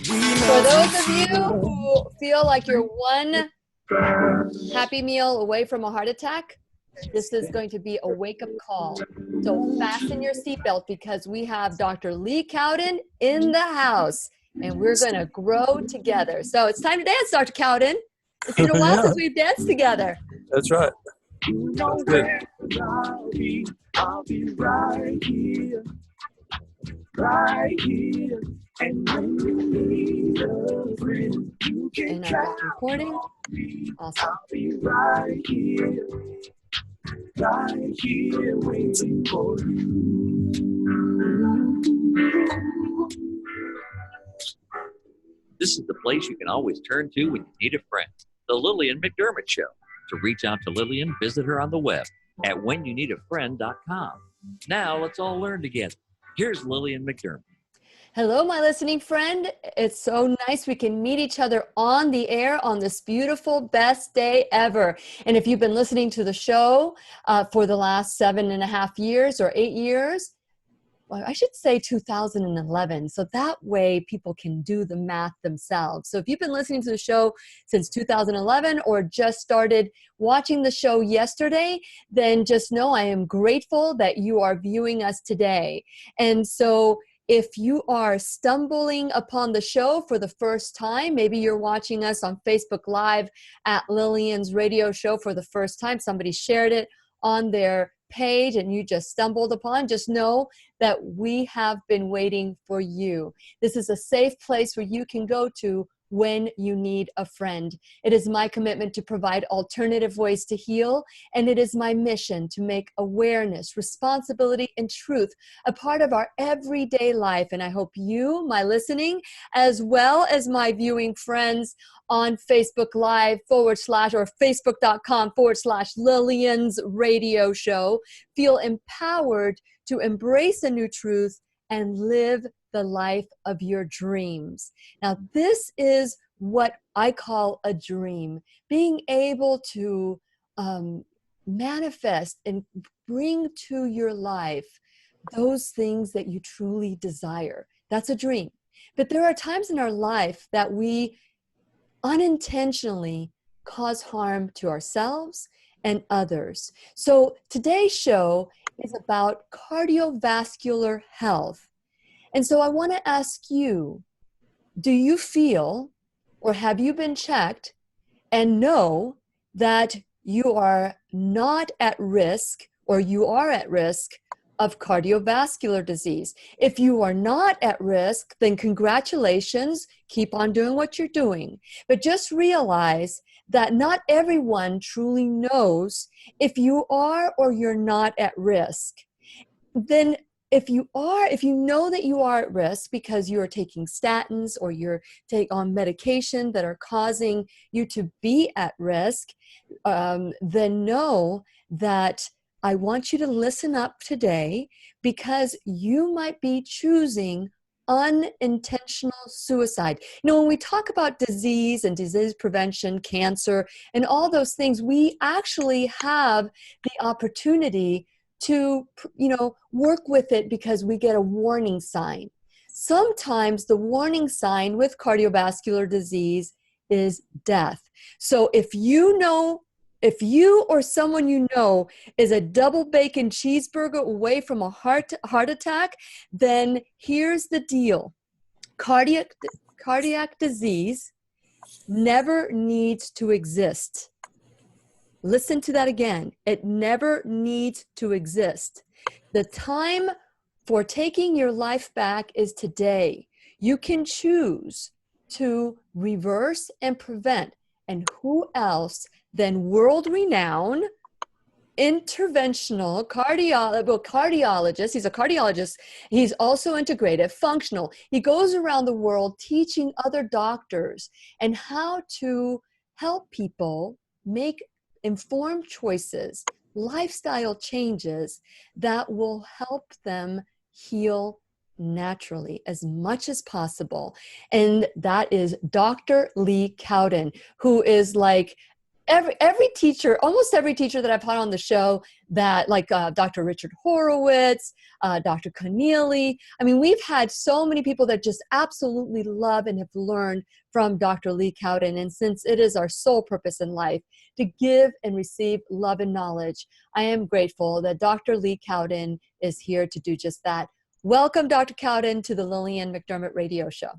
For those of you who feel like you're one Happy Meal away from a heart attack, this is going to be a wake-up call. So fasten your seatbelt because we have Dr. Lee Cowden in the house, and we're going to grow together. So it's time to dance, Dr. Cowden. It's been a while since we've danced together. That's right. That's good. I'll be right here. And when you need a friend, you can And I've got the recording. Awesome. I'll be right here waiting for you. This is the place you can always turn to when you need a friend. The Lillian McDermott Show. To reach out to Lillian, visit her on the web at whenyouneedafriend.com. Now let's all learn together. Here's Lillian McDermott. Hello, my listening friend. It's so nice we can meet each other on the air on this beautiful, best day ever. And if you've been listening to the show for the last 7.5 years or 8 years, well, I should say 2011. So that way people can do the math themselves. So if you've been listening to the show since 2011 or just started watching the show yesterday, then just know I am grateful that you are viewing us today. And so if you are stumbling upon the show for the first time, maybe you're watching us on Facebook Live at Lillian's radio show for the first time, somebody shared it on their page and you just stumbled upon, just know that we have been waiting for you. This is a safe place where you can go to when you need a friend. It is my commitment to provide alternative ways to heal, and it is my mission to make awareness, responsibility, and truth a part of our everyday life. And I hope you, my listening, as well as my viewing friends on Facebook Live / or facebook.com/Lillian's radio show feel empowered to embrace a new truth and live the life of your dreams. Now, this is what I call a dream, being able to manifest and bring to your life those things that you truly desire. That's a dream. But there are times in our life that we unintentionally cause harm to ourselves and others. So today's show is about cardiovascular health. And so I want to ask you, do you feel or have you been checked and know that you are not at risk or you are at risk of cardiovascular disease? If you are not at risk, then congratulations, keep on doing what you're doing. But just realize that not everyone truly knows if you are or you're not at risk. Then if you know that you are at risk because you are taking statins or you're on medication that are causing you to be at risk, then know that I want you to listen up today because you might be choosing unintentional suicide. You know, when we talk about disease and disease prevention, cancer, and all those things, we actually have the opportunity to, work with it because we get a warning sign. Sometimes the warning sign with cardiovascular disease is death. So if you or someone you know is a double bacon cheeseburger away from a heart attack, then here's the deal. Cardiac disease never needs to exist. Listen to that again. It never needs to exist. The time for taking your life back is today. You can choose to reverse and prevent. And who else than world-renowned interventional cardiologist. He's a cardiologist. He's also integrative, functional. He goes around the world teaching other doctors and how to help people make informed choices, lifestyle changes that will help them heal naturally as much as possible. And that is Dr. Lee Cowden, who is like every teacher, almost every teacher that I've had on the show, that like Dr. Richard Horowitz, Dr. Keneally. I mean, we've had so many people that just absolutely love and have learned from Dr. Lee Cowden. And since it is our sole purpose in life to give and receive love and knowledge, I am grateful that Dr. Lee Cowden is here to do just that. Welcome, Dr. Cowden, to the Lillian McDermott radio show.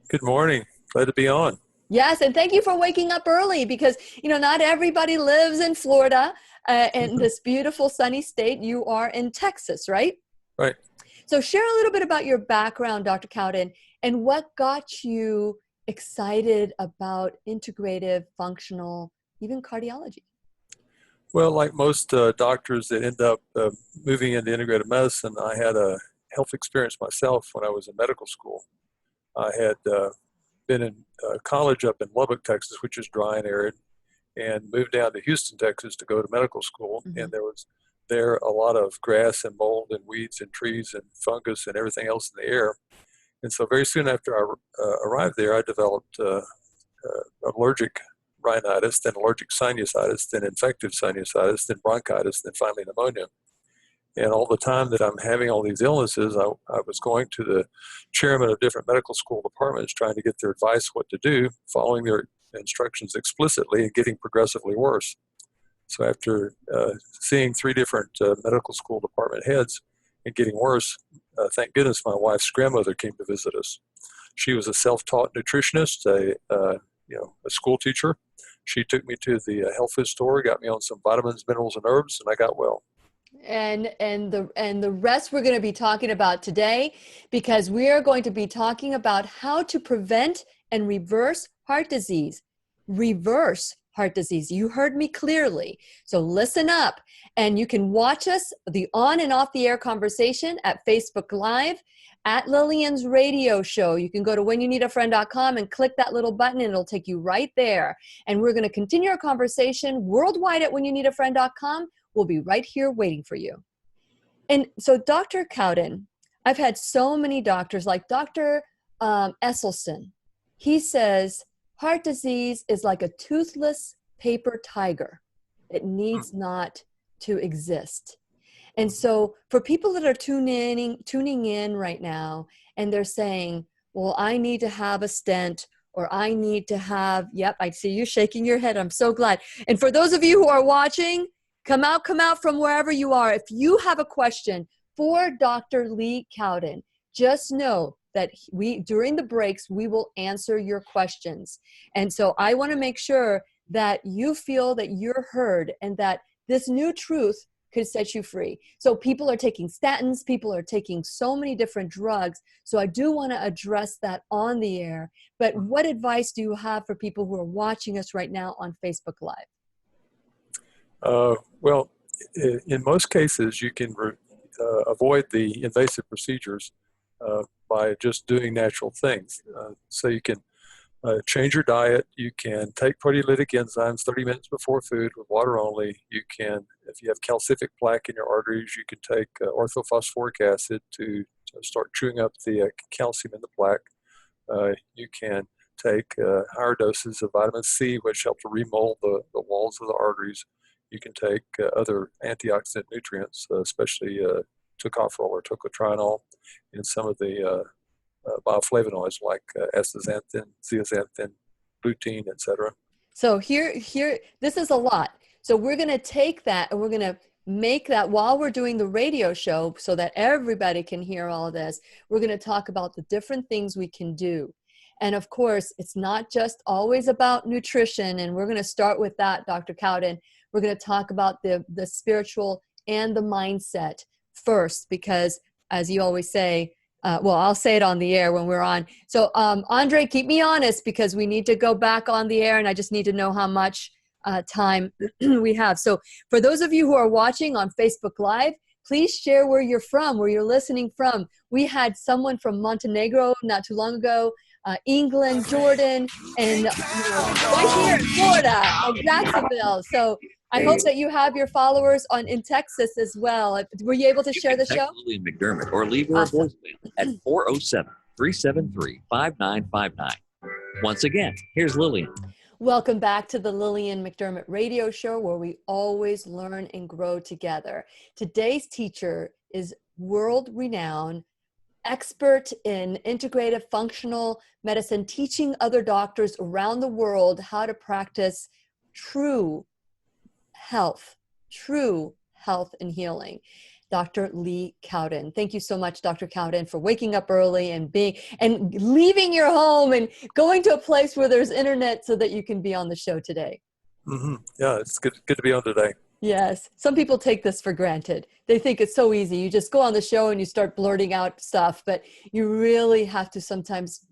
Good morning. Glad to be on. Yes, and thank you for waking up early because, you know, not everybody lives in Florida, in this beautiful sunny state. You are in Texas, right? Right. So share a little bit about your background, Dr. Cowden, and what got you excited about integrative, functional, even cardiology. Well, like most doctors that end up moving into integrative medicine, I had a health experience myself when I was in medical school. I had been in college up in Lubbock, Texas, which is dry and arid, and moved down to Houston, Texas to go to medical school. Mm-hmm. And there was a lot of grass and mold and weeds and trees and fungus and everything else in the air. And so very soon after I arrived there, I developed allergic rhinitis, then allergic sinusitis, then infective sinusitis, then bronchitis, then finally pneumonia. And all the time that I'm having all these illnesses, I was going to the chairman of different medical school departments trying to get their advice what to do, following their instructions explicitly and getting progressively worse. So after seeing 3 different medical school department heads and getting worse, thank goodness my wife's grandmother came to visit us. She was a self-taught nutritionist, a school teacher. She took me to the health food store, got me on some vitamins, minerals, and herbs, and I got well. And the rest we're going to be talking about today, because we are going to be talking about how to prevent and reverse heart disease. Reverse heart disease. You heard me clearly. So listen up, and you can watch us, the on and off the air conversation, at Facebook Live, at Lillian's radio show. You can go to whenyouneedafriend.com and click that little button, and it'll take you right there. And we're going to continue our conversation worldwide at whenyouneedafriend.com. We'll be right here waiting for you. And so, Dr. Cowden, I've had so many doctors, like Dr. Esselstyn. He says heart disease is like a toothless paper tiger. It needs not to exist. And so for people that are tuning in right now, and they're saying, well, I need to have a stent, or I need to have, yep, I see you shaking your head. I'm so glad. And for those of you who are watching, come out from wherever you are. If you have a question for Dr. Lee Cowden, just know that during the breaks, we will answer your questions. And so I want to make sure that you feel that you're heard and that this new truth could set you free. So people are taking statins, people are taking so many different drugs. So I do want to address that on the air. But what advice do you have for people who are watching us right now on Facebook Live? Well, in most cases, you can avoid the invasive procedures by just doing natural things. So you can change your diet. You can take proteolytic enzymes 30 minutes before food with water only. You can, if you have calcific plaque in your arteries, you can take orthophosphoric acid to start chewing up the calcium in the plaque. You can take higher doses of vitamin C, which help to remold the walls of the arteries. You can take other antioxidant nutrients, especially tocopherol or tocotrienol, and some of the bioflavonoids like astaxanthin, zeaxanthin, lutein, etc. So here, this is a lot. So we're going to take that and we're going to make that while we're doing the radio show so that everybody can hear all of this. We're going to talk about the different things we can do. And of course, it's not just always about nutrition. And we're going to start with that, Dr. Cowden. We're going to talk about the spiritual and the mindset first, because as you always say, well, I'll say it on the air when we're on. So Andre, keep me honest, because we need to go back on the air and I just need to know how much time we have. So for those of you who are watching on Facebook Live, please share where you're from, where you're listening from. We had someone from Montenegro not too long ago, England, Jordan, and right here in Florida, Jacksonville. So I hope that you have your followers in Texas as well. Were you able to share the show? Lillian McDermott, or leave her a voicemail at 407-373-5959. Once again, here's Lillian. Welcome back to the Lillian McDermott radio show, where we always learn and grow together. Today's teacher is world-renowned expert in integrative functional medicine, teaching other doctors around the world how to practice true health and healing. Dr. Lee Cowden. Thank you so much, Dr. Cowden, for waking up early and leaving your home and going to a place where there's internet so that you can be on the show today. Mm-hmm. Yeah, it's good to be on today. Yes. Some people take this for granted. They think it's so easy. You just go on the show and you start blurting out stuff, but you really have to sometimes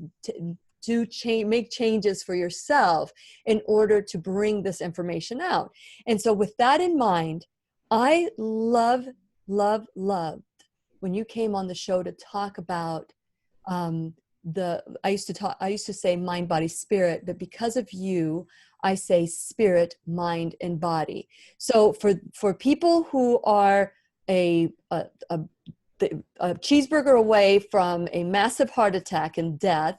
make changes for yourself in order to bring this information out. And so with that in mind, I loved when you came on the show to talk about I used to say mind, body, spirit, but because of you, I say spirit, mind, and body. So for people who are a cheeseburger away from a massive heart attack and death,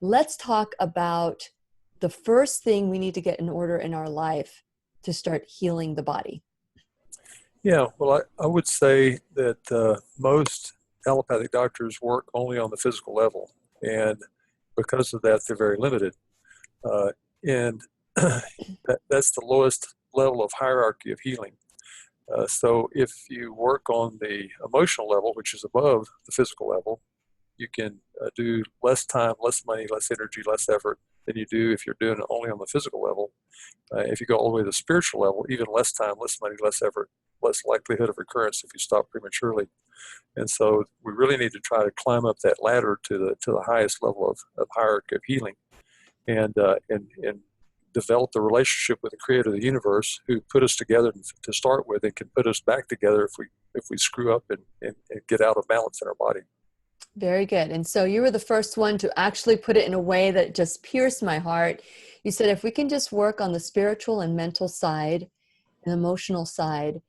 let's talk about the first thing we need to get in order in our life to start healing the body. Yeah, well, I would say that most allopathic doctors work only on the physical level, and because of that, they're very limited. And that's the lowest level of hierarchy of healing. So if you work on the emotional level, which is above the physical level, you can do less time, less money, less energy, less effort than you do if you're doing it only on the physical level. If you go all the way to the spiritual level, even less time, less money, less effort, less likelihood of recurrence if you stop prematurely. And so we really need to try to climb up that ladder to the highest level of hierarchy of healing, and develop the relationship with the creator of the universe, who put us together to start with and can put us back together if we screw up and get out of balance in our body. Very good. And so you were the first one to actually put it in a way that just pierced my heart. You said, if we can just work on the spiritual and mental side and emotional side,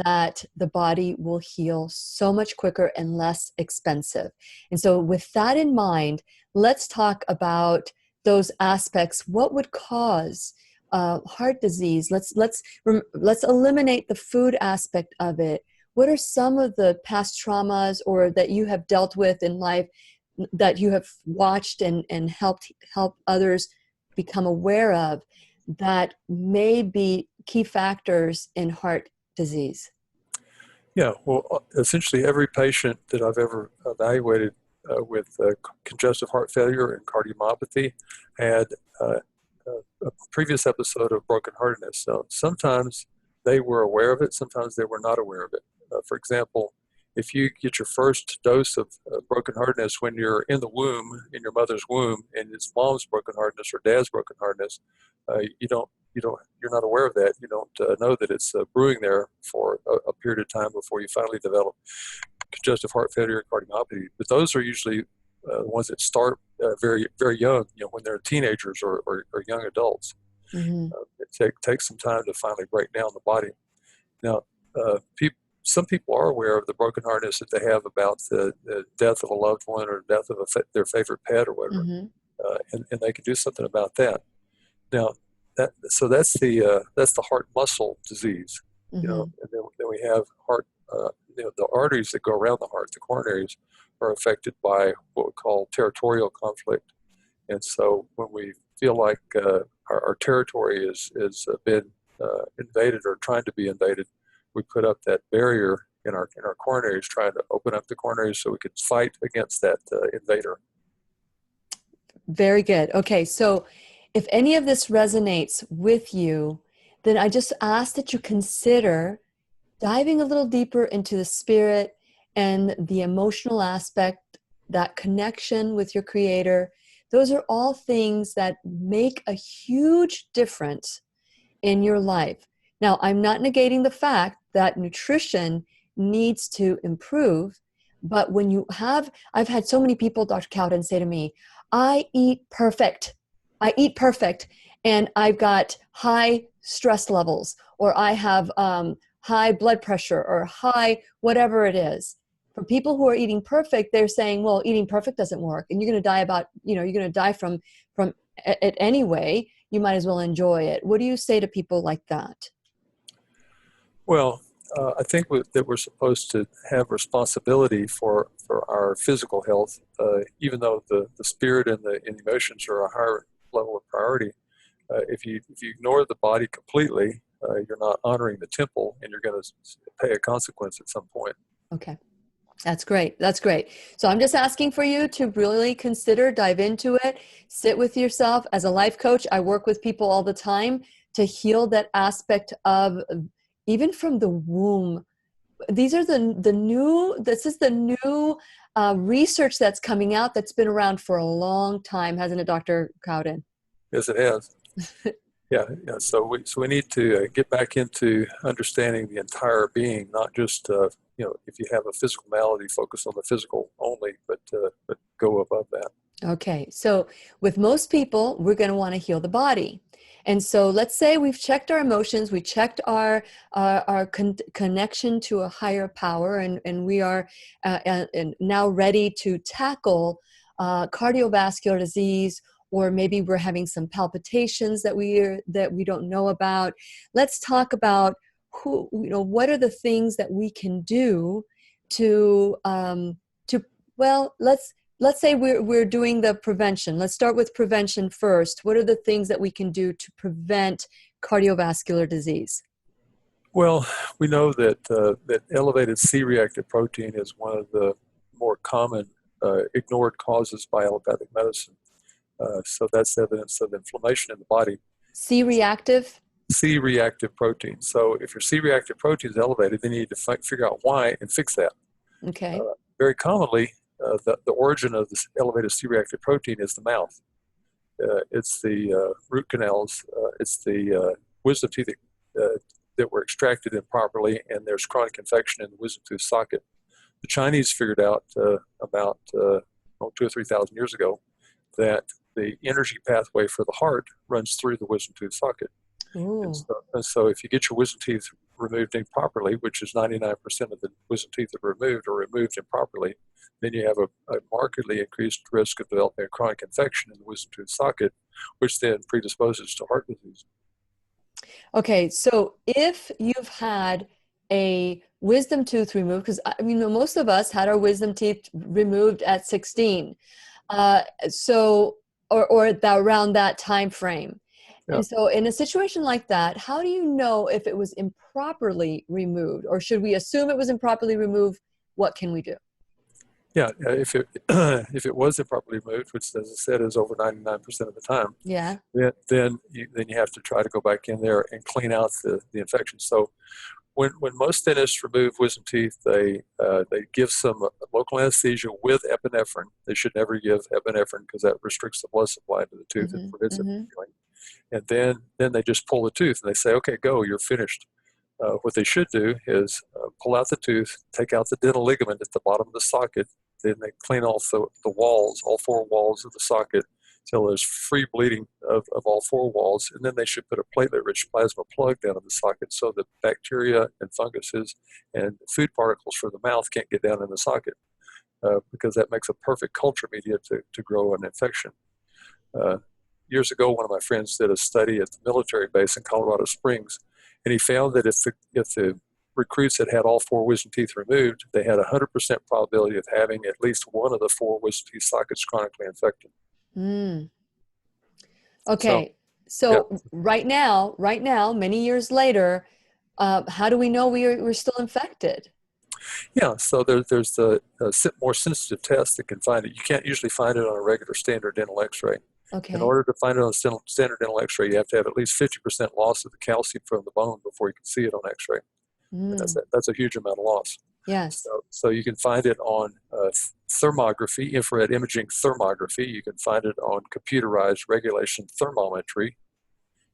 that the body will heal so much quicker and less expensive. And so with that in mind, let's talk about those aspects. What would cause heart disease? Let's eliminate the food aspect of it. What are some of the past traumas or that you have dealt with in life that you have watched and help others become aware of that may be key factors in heart disease? Yeah, well, essentially every patient that I've ever evaluated with congestive heart failure and cardiomyopathy had a previous episode of brokenheartedness. So sometimes they were aware of it, sometimes they were not aware of it. For example, if you get your first dose of brokenheartedness when you're in the womb, in your mother's womb, and it's mom's brokenheartedness or dad's brokenheartedness, you're not aware of that. You don't know that it's brewing there for a period of time before you finally develop congestive heart failure and cardiomyopathy. But those are usually the ones that start very, very young, when they're teenagers or young adults. Mm-hmm. It takes some time to finally break down the body. Now, some people are aware of the brokenheartedness that they have about the death of a loved one or death of their favorite pet or whatever, Mm-hmm. and they can do something about that. Now, that's the heart muscle disease, Mm-hmm. And then we have heart, the arteries that go around the heart, the coronaries, are affected by what we call territorial conflict, and so when we feel like our territory is been invaded or trying to be invaded, we put up that barrier in our coronaries, trying to open up the coronaries so we can fight against that invader. Very good. Okay, so if any of this resonates with you, then I just ask that you consider diving a little deeper into the spirit and the emotional aspect, that connection with your creator. Those are all things that make a huge difference in your life. Now, I'm not negating the fact that nutrition needs to improve, but I've had so many people, Dr. Cowden, say to me, I eat perfect, and I've got high stress levels, or I have high blood pressure, or high whatever it is. For people who are eating perfect, they're saying, well, eating perfect doesn't work, and you're going to die from it anyway. you might as well enjoy it. What do you say to people like that? Well, I think that we're supposed to have responsibility for our physical health, even though the spirit and the emotions are a higher level of priority. If you ignore the body completely, you're not honoring the temple, and you're going to pay a consequence at some point. Okay. That's great. That's great. So I'm just asking for you to really consider, dive into it, sit with yourself. As a life coach, I work with people all the time to heal that aspect of, even from the womb. These are this is the new research that's coming out that's been around for a long time, hasn't it, Dr. Cowden? Yes, it has. Yeah. So we need to get back into understanding the entire being, not just if you have a physical malady, focus on the physical only, but go above that. Okay. So with most people, we're going to want to heal the body. And so let's say we've checked our emotions, we checked our connection to a higher power, and we are and now ready to tackle cardiovascular disease, or maybe we're having some palpitations that we don't know about. Let's talk about what are the things that we can do to let's say we're doing the prevention. Let's start with prevention first. What are the things that we can do to prevent cardiovascular disease? Well, we know that that elevated C-reactive protein is one of the more common ignored causes by allopathic medicine. So that's evidence of inflammation in the body. C-reactive? C-reactive protein. So if your C-reactive protein is elevated, then you need to figure out why and fix that. Okay. Very commonly, the origin of this elevated C-reactive protein is the mouth. It's the root canals. It's the wisdom teeth that were extracted improperly, and there's chronic infection in the wisdom tooth socket. The Chinese figured out about 2,000 or 3,000 years ago that the energy pathway for the heart runs through the wisdom tooth socket. And so if you get your wisdom teeth removed improperly, which is 99% of the wisdom teeth that are removed improperly, then you have a markedly increased risk of developing a chronic infection in the wisdom tooth socket, which then predisposes to heart disease. Okay, so if you've had a wisdom tooth removed, because I mean, most of us had our wisdom teeth removed at 16, or around that time frame. Yeah. And so in a situation like that, how do you know if it was improperly removed, or should we assume it was improperly removed? What can we do? Yeah, if it was improperly removed, which, as I said, is over 99% of the time, Yeah. then you have to try to go back in there and clean out the infection. So when most dentists remove wisdom teeth, they give some local anesthesia with epinephrine. They should never give epinephrine because that restricts the blood supply to the tooth and prevents it from healing. And then they just pull the tooth and they say, okay, go, you're finished. What they should do is pull out the tooth, take out the dental ligament at the bottom of the socket, then they clean off the walls, all four walls of the socket, till there's free bleeding of all four walls, and then they should put a platelet-rich plasma plug down in the socket so that bacteria and funguses and food particles from the mouth can't get down in the socket, because that makes a perfect culture media to grow an infection. Years ago, one of my friends did a study at the military base in Colorado Springs, and he found that if the recruits had all four wisdom teeth removed, they had a 100% probability of having at least one of the four wisdom teeth sockets chronically infected. Okay, so yeah. right now, many years later, how do we know we're still infected? Yeah, so there's the more sensitive test that can find it. You can't usually find it on a regular standard dental x-ray. Okay. In order to find it on a standard dental x-ray, you have to have at least 50% loss of the calcium from the bone before you can see it on x-ray. And that's a huge amount of loss. Yes. So you can find it on thermography, infrared imaging thermography. You can find it on computerized regulation thermometry.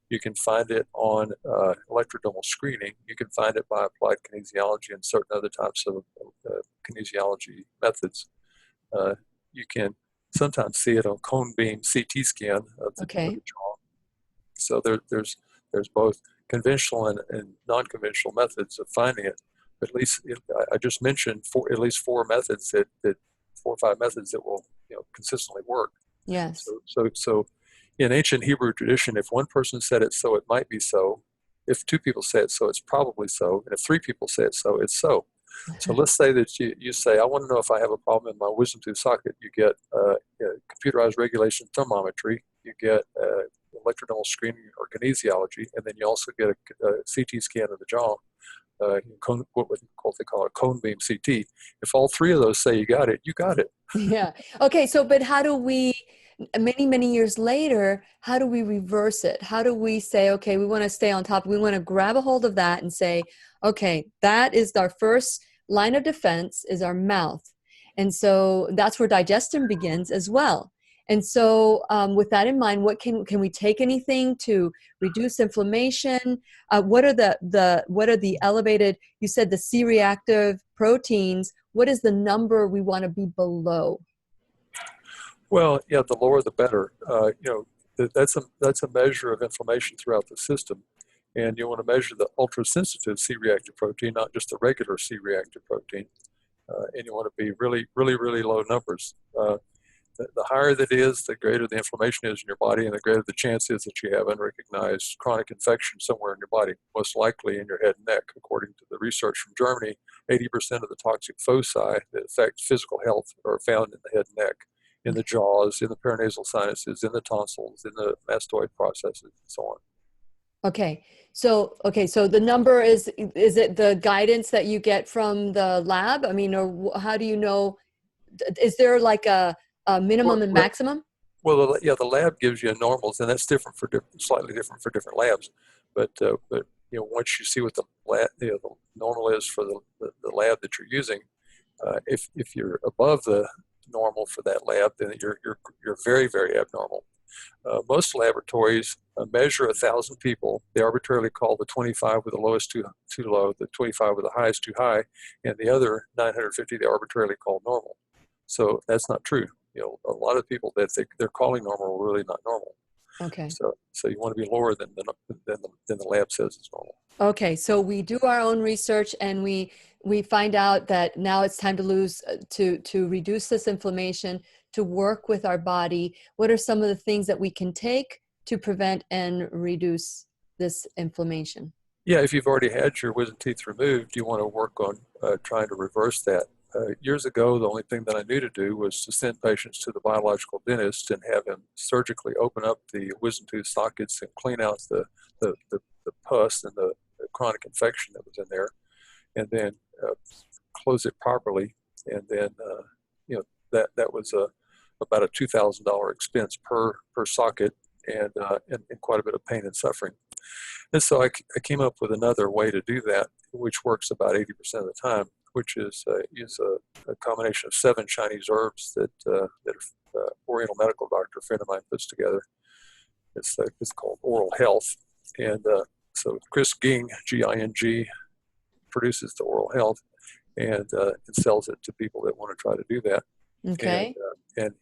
You can find it on electrodermal screening. You can find it by applied kinesiology and certain other types of kinesiology methods. You can sometimes see it on cone beam CT scan of the jaw. So there's both conventional and non-conventional methods of finding it. But at least I just mentioned at least four methods that 4 or 5 methods that will consistently work. Yes. So In ancient Hebrew tradition, if one person said it so, it might be so. If two people say it so, it's probably so. And if three people say it so, it's so. So let's say that you say, I want to know if I have a problem in my wisdom tooth socket. You get computerized regulation thermometry. You get electrodental screening or kinesiology. And then you also get a CT scan of the jaw. What they call a cone beam CT. If all three of those say you got it, you got it. Yeah. Okay. So, but how do we, many years later, how do we reverse it? How do we say, okay, we want to stay on top. We want to grab a hold of that and say, okay, that is our first line of defense is our mouth. And so that's where digestion begins as well. And so with that in mind, what can we take anything to reduce inflammation? What are the elevated, you said the C-reactive proteins, what is the number we want to be below? Well, yeah, the lower the better. That's a measure of inflammation throughout the system. And you want to measure the ultra-sensitive C-reactive protein, not just the regular C-reactive protein. And you want to be really, really, really low numbers. The higher that is, the greater the inflammation is in your body, and the greater the chance is that you have unrecognized chronic infection somewhere in your body, most likely in your head and neck. According to the research from Germany, 80% of the toxic foci that affect physical health are found in the head and neck, in the jaws, in the paranasal sinuses, in the tonsils, in the mastoid processes, and so on. Okay. So the number is it the guidance that you get from the lab? I mean, or how do you know, is there like a minimum and maximum? Well, yeah, the lab gives you normals, and that's slightly different for different labs. But once you see what the normal is for the lab that you're using, if you're above the normal for that lab, then you're very, very abnormal. Most laboratories measure 1,000 people. They arbitrarily call the 25 with the lowest too low, the 25 with the highest too high, and the other 950 they arbitrarily call normal. So that's not true. A lot of people that they're calling normal are really not normal. Okay. So you want to be lower than the lab says is normal. Okay, so we do our own research and we find out that now it's time to reduce this inflammation, to work with our body. What are some of the things that we can take to prevent and reduce this inflammation? Yeah, if you've already had your wisdom teeth removed, you want to work on trying to reverse that. Years ago, the only thing that I knew to do was to send patients to the biological dentist and have him surgically open up the wisdom tooth sockets and clean out the pus and the chronic infection that was in there, and then close it properly. And then that was about a $2,000 expense per socket, and quite a bit of pain and suffering. And so I came up with another way to do that, which works about 80% of the time, which is use a combination of 7 Chinese herbs that Oriental medical doctor, a friend of mine, puts together. It's called Oral Health. And so Chris Ging, G-I-N-G, produces the Oral Health and sells it to people that want to try to do that. Okay. And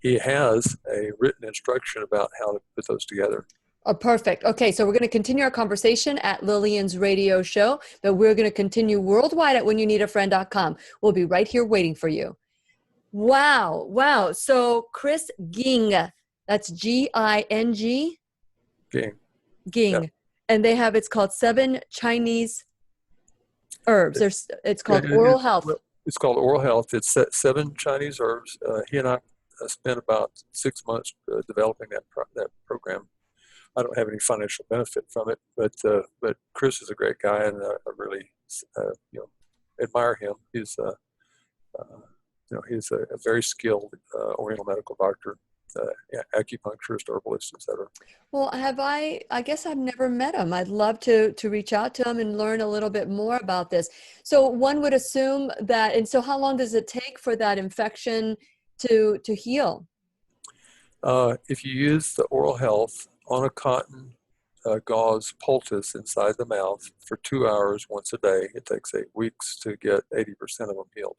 he has a written instruction about how to put those together. Oh, perfect. Okay, so we're going to continue our conversation at Lillian's radio show, but we're going to continue worldwide at whenyounneedafriend.com. We'll be right here waiting for you. Wow. So Chris Ging, that's G-I-N-G? Ging. Ging. Yeah. And it's called 7 Chinese herbs. It's called Oral Health. It's called Oral Health. It's 7 Chinese herbs. He and I spent about 6 months developing that program. I don't have any financial benefit from it, but Chris is a great guy, and I really admire him. He's he's a very skilled Oriental medical doctor, acupuncturist, herbalist, etc. Well, I guess I've never met him. I'd love to reach out to him and learn a little bit more about this. So one would assume that, and so how long does it take for that infection to heal? If you use the Oral Health on a cotton gauze poultice inside the mouth for 2 hours once a day, it takes 8 weeks to get 80% of them healed.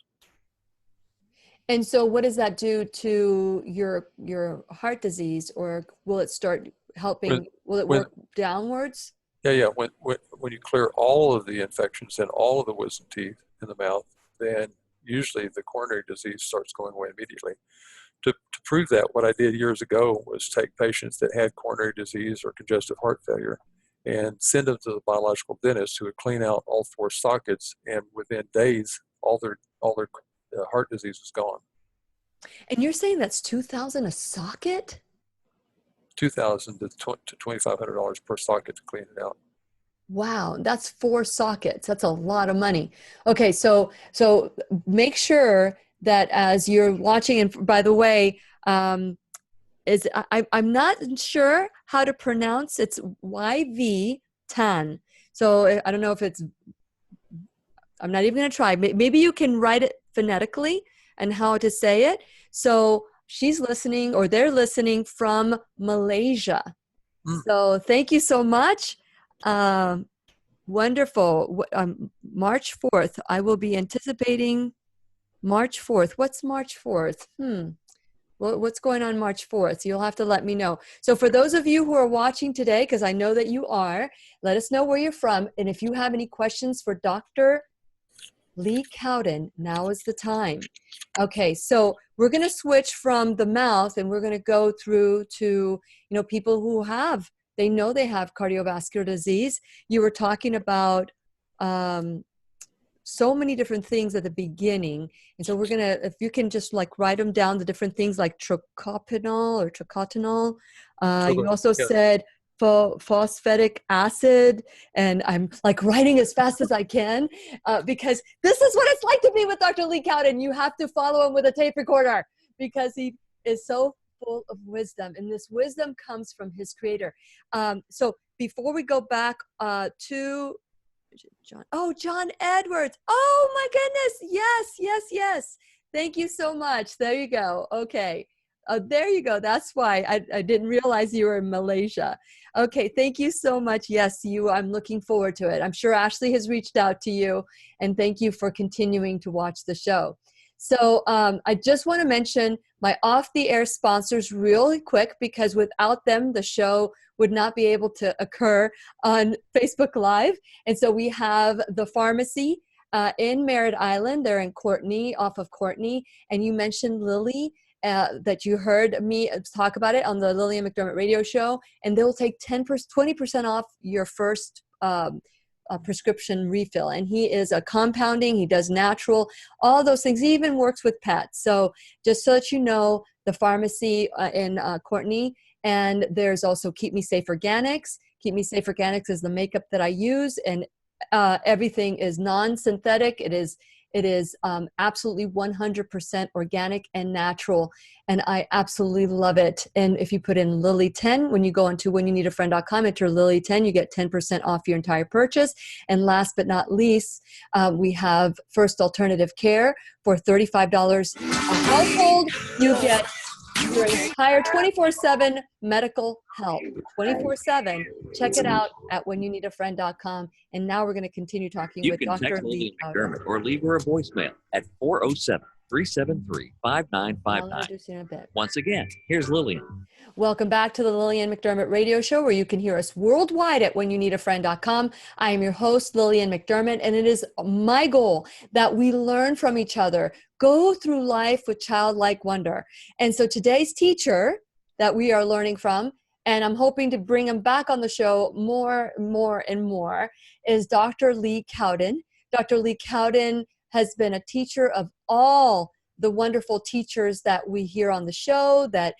And so what does that do to your heart disease, or will it start helping? Will it work downwards? Yeah. When you clear all of the infections and all of the wisdom teeth in the mouth, then usually the coronary disease starts going away immediately. To prove that, what I did years ago was take patients that had coronary disease or congestive heart failure and send them to the biological dentist who would clean out all 4 sockets, and within days, all their heart disease was gone. And you're saying that's $2,000 a socket? $2,000 to $2,500 per socket to clean it out. Wow, that's 4 sockets. That's a lot of money. Okay, so make sure that as you're watching, and by the way, I'm not sure how to pronounce, it's YV10. So I don't know if it's, I'm not even going to try. Maybe you can write it phonetically and how to say it. So she's listening, or they're listening from Malaysia. So thank you so much. Wonderful. March 4th. I will be anticipating March 4th. What's March 4th? What's going on March 4th? You'll have to let me know. So for those of you who are watching today, because I know that you are, let us know where you're from. And if you have any questions for Dr. Lee Cowden, now is the time. Okay, so we're going to switch from the mouth, and we're going to go through to, people who they know they have cardiovascular disease. You were talking about so many different things at the beginning. And so we're going to, if you can just write them down, the different things like trocopenol or trocotinol. You also said phosphatic acid, and I'm writing as fast as I can because this is what it's like to be with Dr. Lee Cowden. You have to follow him with a tape recorder because he is so full of wisdom, and this wisdom comes from his creator. So before we go back to John Edwards. Oh my goodness. Yes. Thank you so much. There you go. Okay. There you go. That's why I didn't realize you were in Malaysia. Okay. Thank you so much. Yes, I'm looking forward to it. I'm sure Ashley has reached out to you, and thank you for continuing to watch the show. So I just want to mention my off-the-air sponsors really quick, because without them, the show would not be able to occur on Facebook Live. And so we have the pharmacy in Merritt Island. They're in Courtney, off of Courtney. And you mentioned Lily, that you heard me talk about it on the Lillian McDermott radio show. And they'll take 20% off your first prescription refill. And he is a compounding, he does natural, all those things. He even works with pets. So just so that you know, the pharmacy in Courtney. And there's also Keep Me Safe Organics. Keep Me Safe Organics is the makeup that I use, and everything is non-synthetic. It is absolutely 100% organic and natural, and I absolutely love it. And if you put in Lily 10, when you go into whenyouneedafriend.com, enter Lily 10, you get 10% off your entire purchase. And last but not least, we have First Alternative Care for $35 a household. You get your entire 24/7 medical help, 24/7. Check it out at whenyouneedafriend.com. And now we're going to continue talking with Dr. You can text Lee Lillian Cowden. McDermott or leave her a voicemail at 407-373-5959. I'll introduce you in a bit. Once again, here's Lillian. Welcome back to the Lillian McDermott radio show, where you can hear us worldwide at whenyouneedafriend.com. I am your host, Lillian McDermott, and it is my goal that we learn from each other, go through life with childlike wonder. And so today's teacher that we are learning from, and I'm hoping to bring him back on the show more and more, is Dr. Lee Cowden. Dr. Lee Cowden has been a teacher of all the wonderful teachers that we hear on the show that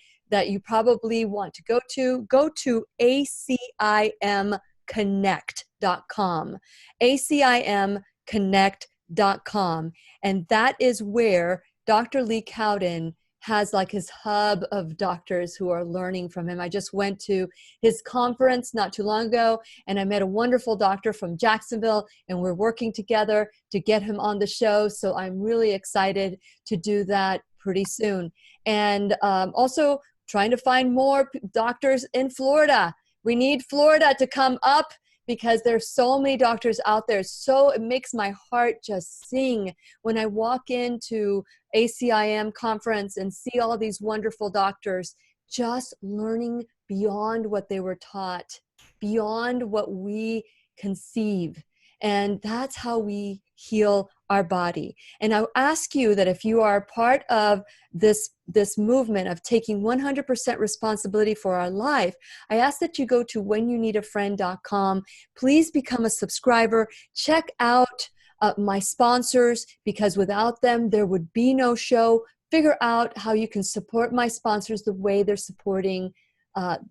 you probably want to go to. Go to acimconnect.com, acimconnect.com. And that is where Dr. Lee Cowden has his hub of doctors who are learning from him. I just went to his conference not too long ago, and I met a wonderful doctor from Jacksonville, and we're working together to get him on the show. So I'm really excited to do that pretty soon. And also trying to find more doctors in Florida. We need Florida to come up, because there's so many doctors out there. So it makes my heart just sing when I walk into ACIM conference and see all these wonderful doctors just learning beyond what they were taught, beyond what we conceive. And that's how we heal our body. And I ask you that if you are part of this movement of taking 100% responsibility for our life, I ask that you go to whenyouneedafriend.com. Please become a subscriber. Check out my sponsors, because without them, there would be no show. Figure out how you can support my sponsors the way they're supporting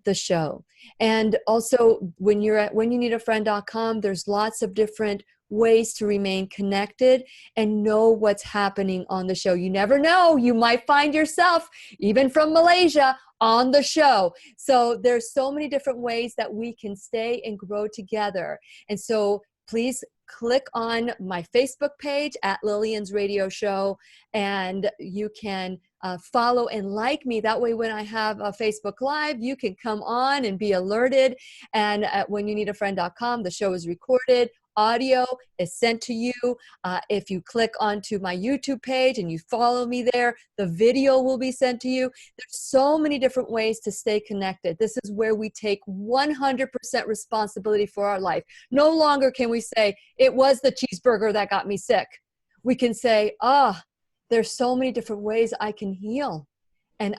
the show. And also, when you're at whenyouneedafriend.com, there's lots of different ways to remain connected and know what's happening on the show. You never know, you might find yourself, even from Malaysia, on the show. So there's so many different ways that we can stay and grow together. And so please click on my Facebook page at Lillian's Radio Show, and you can follow and like me. That way, when I have a Facebook Live, you can come on and be alerted. And at whenyouneedafriend.com, the show is recorded. Audio is sent to you. If you click onto my YouTube page and you follow me there, the video will be sent to you. There's so many different ways to stay connected. This is where we take 100% responsibility for our life. No longer can we say, it was the cheeseburger that got me sick. We can say, there's so many different ways I can heal. And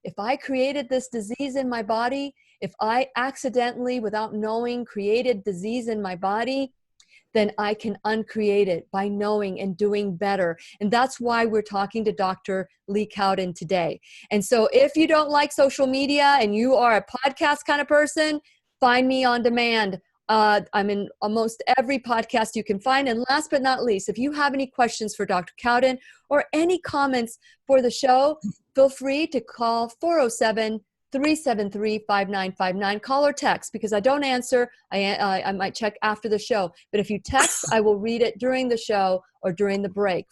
if I created this disease in my body, if I accidentally, without knowing, created disease in my body, then I can uncreate it by knowing and doing better. And that's why we're talking to Dr. Lee Cowden today. And so if you don't like social media and you are a podcast kind of person, find me on demand. I'm in almost every podcast you can find. And last but not least, if you have any questions for Dr. Cowden or any comments for the show, feel free to call 407-373-5959. Call or text, because I don't answer. I might check after the show. But if you text, I will read it during the show or during the break.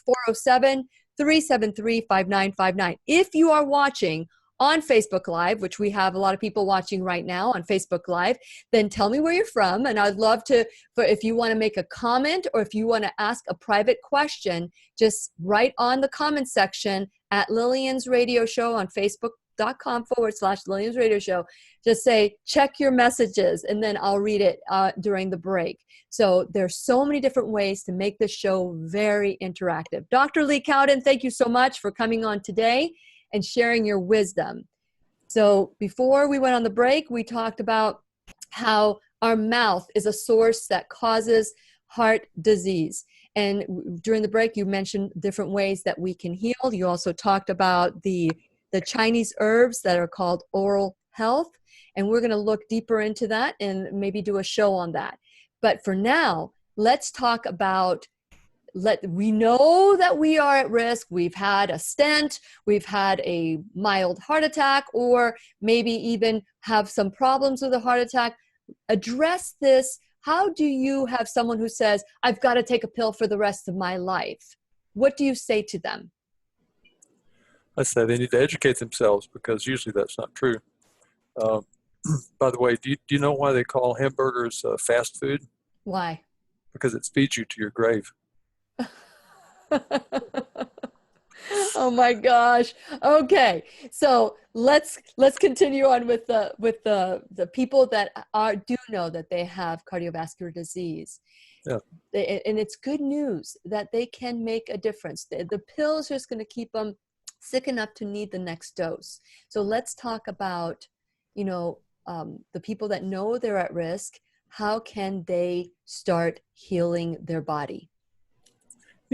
407-373-5959. If you are watching on Facebook Live, which we have a lot of people watching right now on Facebook Live, then tell me where you're from. And I'd love if you want to make a comment or if you want to ask a private question, just write on the comment section at Lillian's Radio Show on Facebook.com/Lillian's Radio Show. Just say, check your messages, and then I'll read it during the break. So there's so many different ways to make this show very interactive. Dr. Lee Cowden, thank you so much for coming on today and sharing your wisdom. So before we went on the break, we talked about how our mouth is a source that causes heart disease. And during the break, you mentioned different ways that we can heal. You also talked about the Chinese herbs that are called oral health. And we're going to look deeper into that and maybe do a show on that. But for now, let's talk about, we know that we are at risk. We've had a stent, we've had a mild heart attack, or maybe even have some problems with a heart attack. Address this. How do you have someone who says, I've got to take a pill for the rest of my life? What do you say to them? I say they need to educate themselves, because usually that's not true. By the way, do you know why they call hamburgers fast food? Why? Because it feeds you to your grave. Oh my gosh. Okay. So let's continue on with the people that do know that they have cardiovascular disease. Yeah. And it's good news that they can make a difference. The pills are just going to keep them sick enough to need the next dose. So let's talk about, the people that know they're at risk. How can they start healing their body?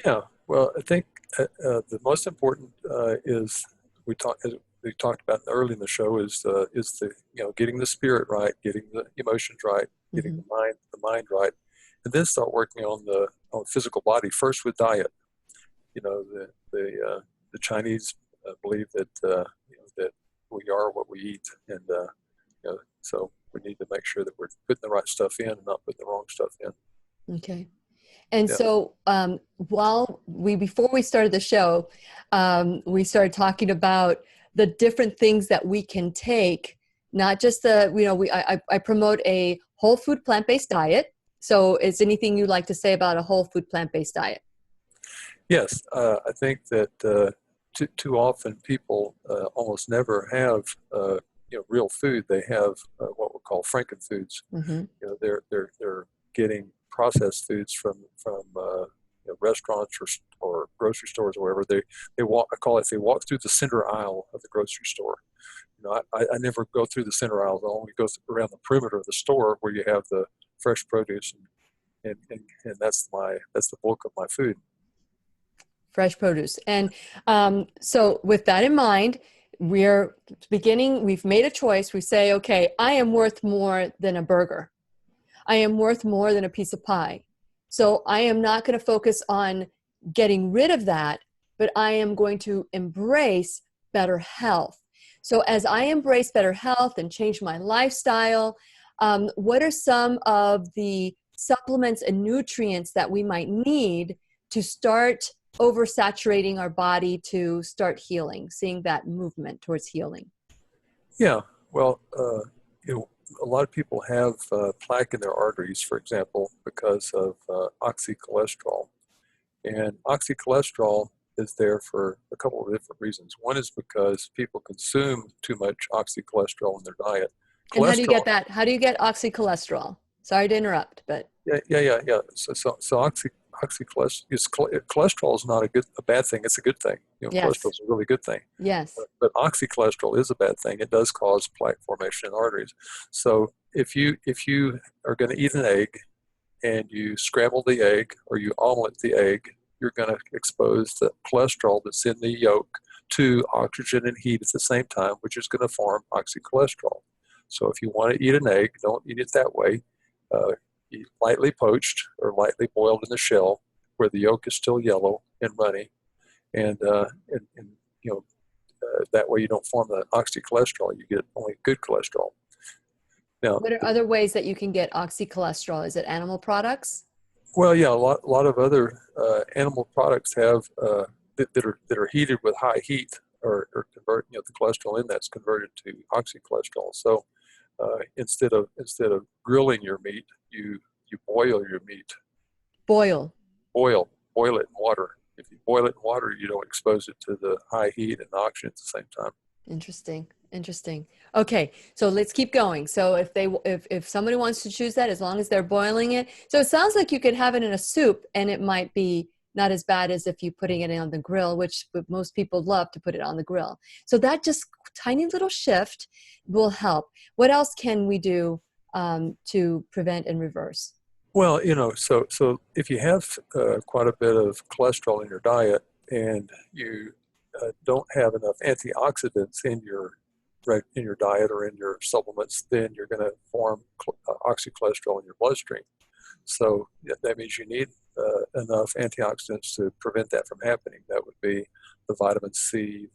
Yeah. Well, I think the most important is we talked about early in the show is the getting the spirit right, getting the emotions right, getting the mind right, and then start working on the physical body first with diet. The Chinese believe that that we are what we eat, and so we need to make sure that we're putting the right stuff in and not putting the wrong stuff in. Okay. And so before we started the show, we started talking about the different things that we can take, not just I promote a whole food plant-based diet. So is anything you'd like to say about a whole food plant-based diet? Yes. I think that too often people almost never have real food. They have what we call frankenfoods. They're getting processed foods from restaurants or grocery stores or wherever, they walk. I call it, they walk through the center aisle of the grocery store. I never go through the center aisle. I only go around the perimeter of the store where you have the fresh produce, and that's the bulk of my food. Fresh produce. And so with that in mind, we've made a choice. We say, okay, I am worth more than a burger. I am worth more than a piece of pie. So I am not going to focus on getting rid of that, but I am going to embrace better health. So as I embrace better health and change my lifestyle, what are some of the supplements and nutrients that we might need to start oversaturating our body to start healing, seeing that movement towards healing? Yeah, well, a lot of people have plaque in their arteries, for example, because of oxycholesterol. And oxycholesterol is there for a couple of different reasons. One is because people consume too much oxycholesterol in their diet. And how do you get that? How do you get oxycholesterol? Sorry to interrupt, but yeah. So cholesterol is not a bad thing. It's a good thing. Yes. Cholesterol is a really good thing. Yes. But oxycholesterol is a bad thing. It does cause plaque formation in arteries. So if you are going to eat an egg and you scramble the egg or you omelet the egg, you're going to expose the cholesterol that's in the yolk to oxygen and heat at the same time, which is going to form oxycholesterol. So if you want to eat an egg, don't eat it that way. Eat lightly poached or lightly boiled in the shell, where the yolk is still yellow and runny, and that way you don't form the oxycholesterol. You get only good cholesterol. Now, what are other ways that you can get oxycholesterol? Is it animal products? Well, yeah, a lot of other animal products have that are heated with high heat or convert the cholesterol in that's converted to oxycholesterol. So instead of grilling your meat, you boil your meat. Boil it in water. If you boil it in water, you don't expose it to the high heat and oxygen at the same time. Interesting. Okay, so let's keep going. So if somebody wants to choose that, as long as they're boiling it, so it sounds like you could have it in a soup, and it might be not as bad as if you're putting it on the grill, which most people love to put it on the grill. So that just tiny little shift will help. What else can we do to prevent and reverse? Well, so if you have quite a bit of cholesterol in your diet and you don't have enough antioxidants in your diet or in your supplements, then you're going to form oxycholesterol in your bloodstream. So that means you need enough antioxidants to prevent that from happening. That would be the vitamin C,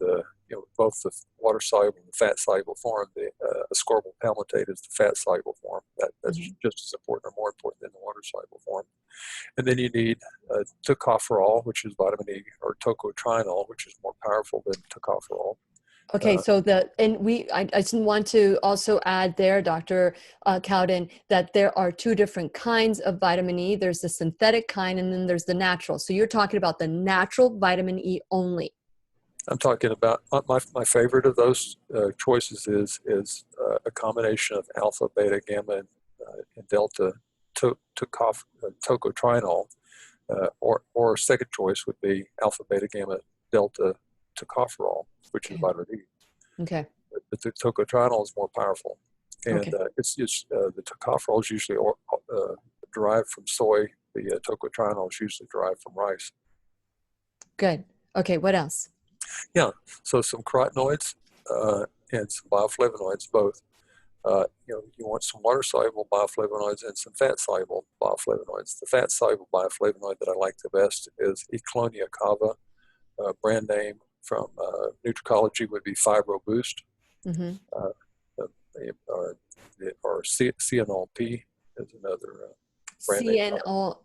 both the water soluble and the fat soluble form. The ascorbyl palmitate is the fat soluble form. That's just as important or more important than the water soluble form. And then you need tocopherol, which is vitamin E, or tocotrienol, which is more powerful than tocopherol. Okay, so I just want to also add there, Dr. Cowden, that there are two different kinds of vitamin E. There's the synthetic kind, and then there's the natural. So you're talking about the natural vitamin E only. I'm talking about my favorite of those choices is a combination of alpha, beta, gamma, and delta tocotrienol, or second choice would be alpha, beta, gamma, delta tocopherol, which is vitamin E. Okay. But the tocotrienol is more powerful, and it's the tocopherol is usually derived from soy. The tocotrienol is usually derived from rice. Good. Okay. What else? Yeah. So some carotenoids and some bioflavonoids, both. You want some water-soluble bioflavonoids and some fat-soluble bioflavonoids. The fat-soluble bioflavonoid that I like the best is Eclonia cava. Brand name from Nutricology would be Fibro Boost, or CNL P is another brand name.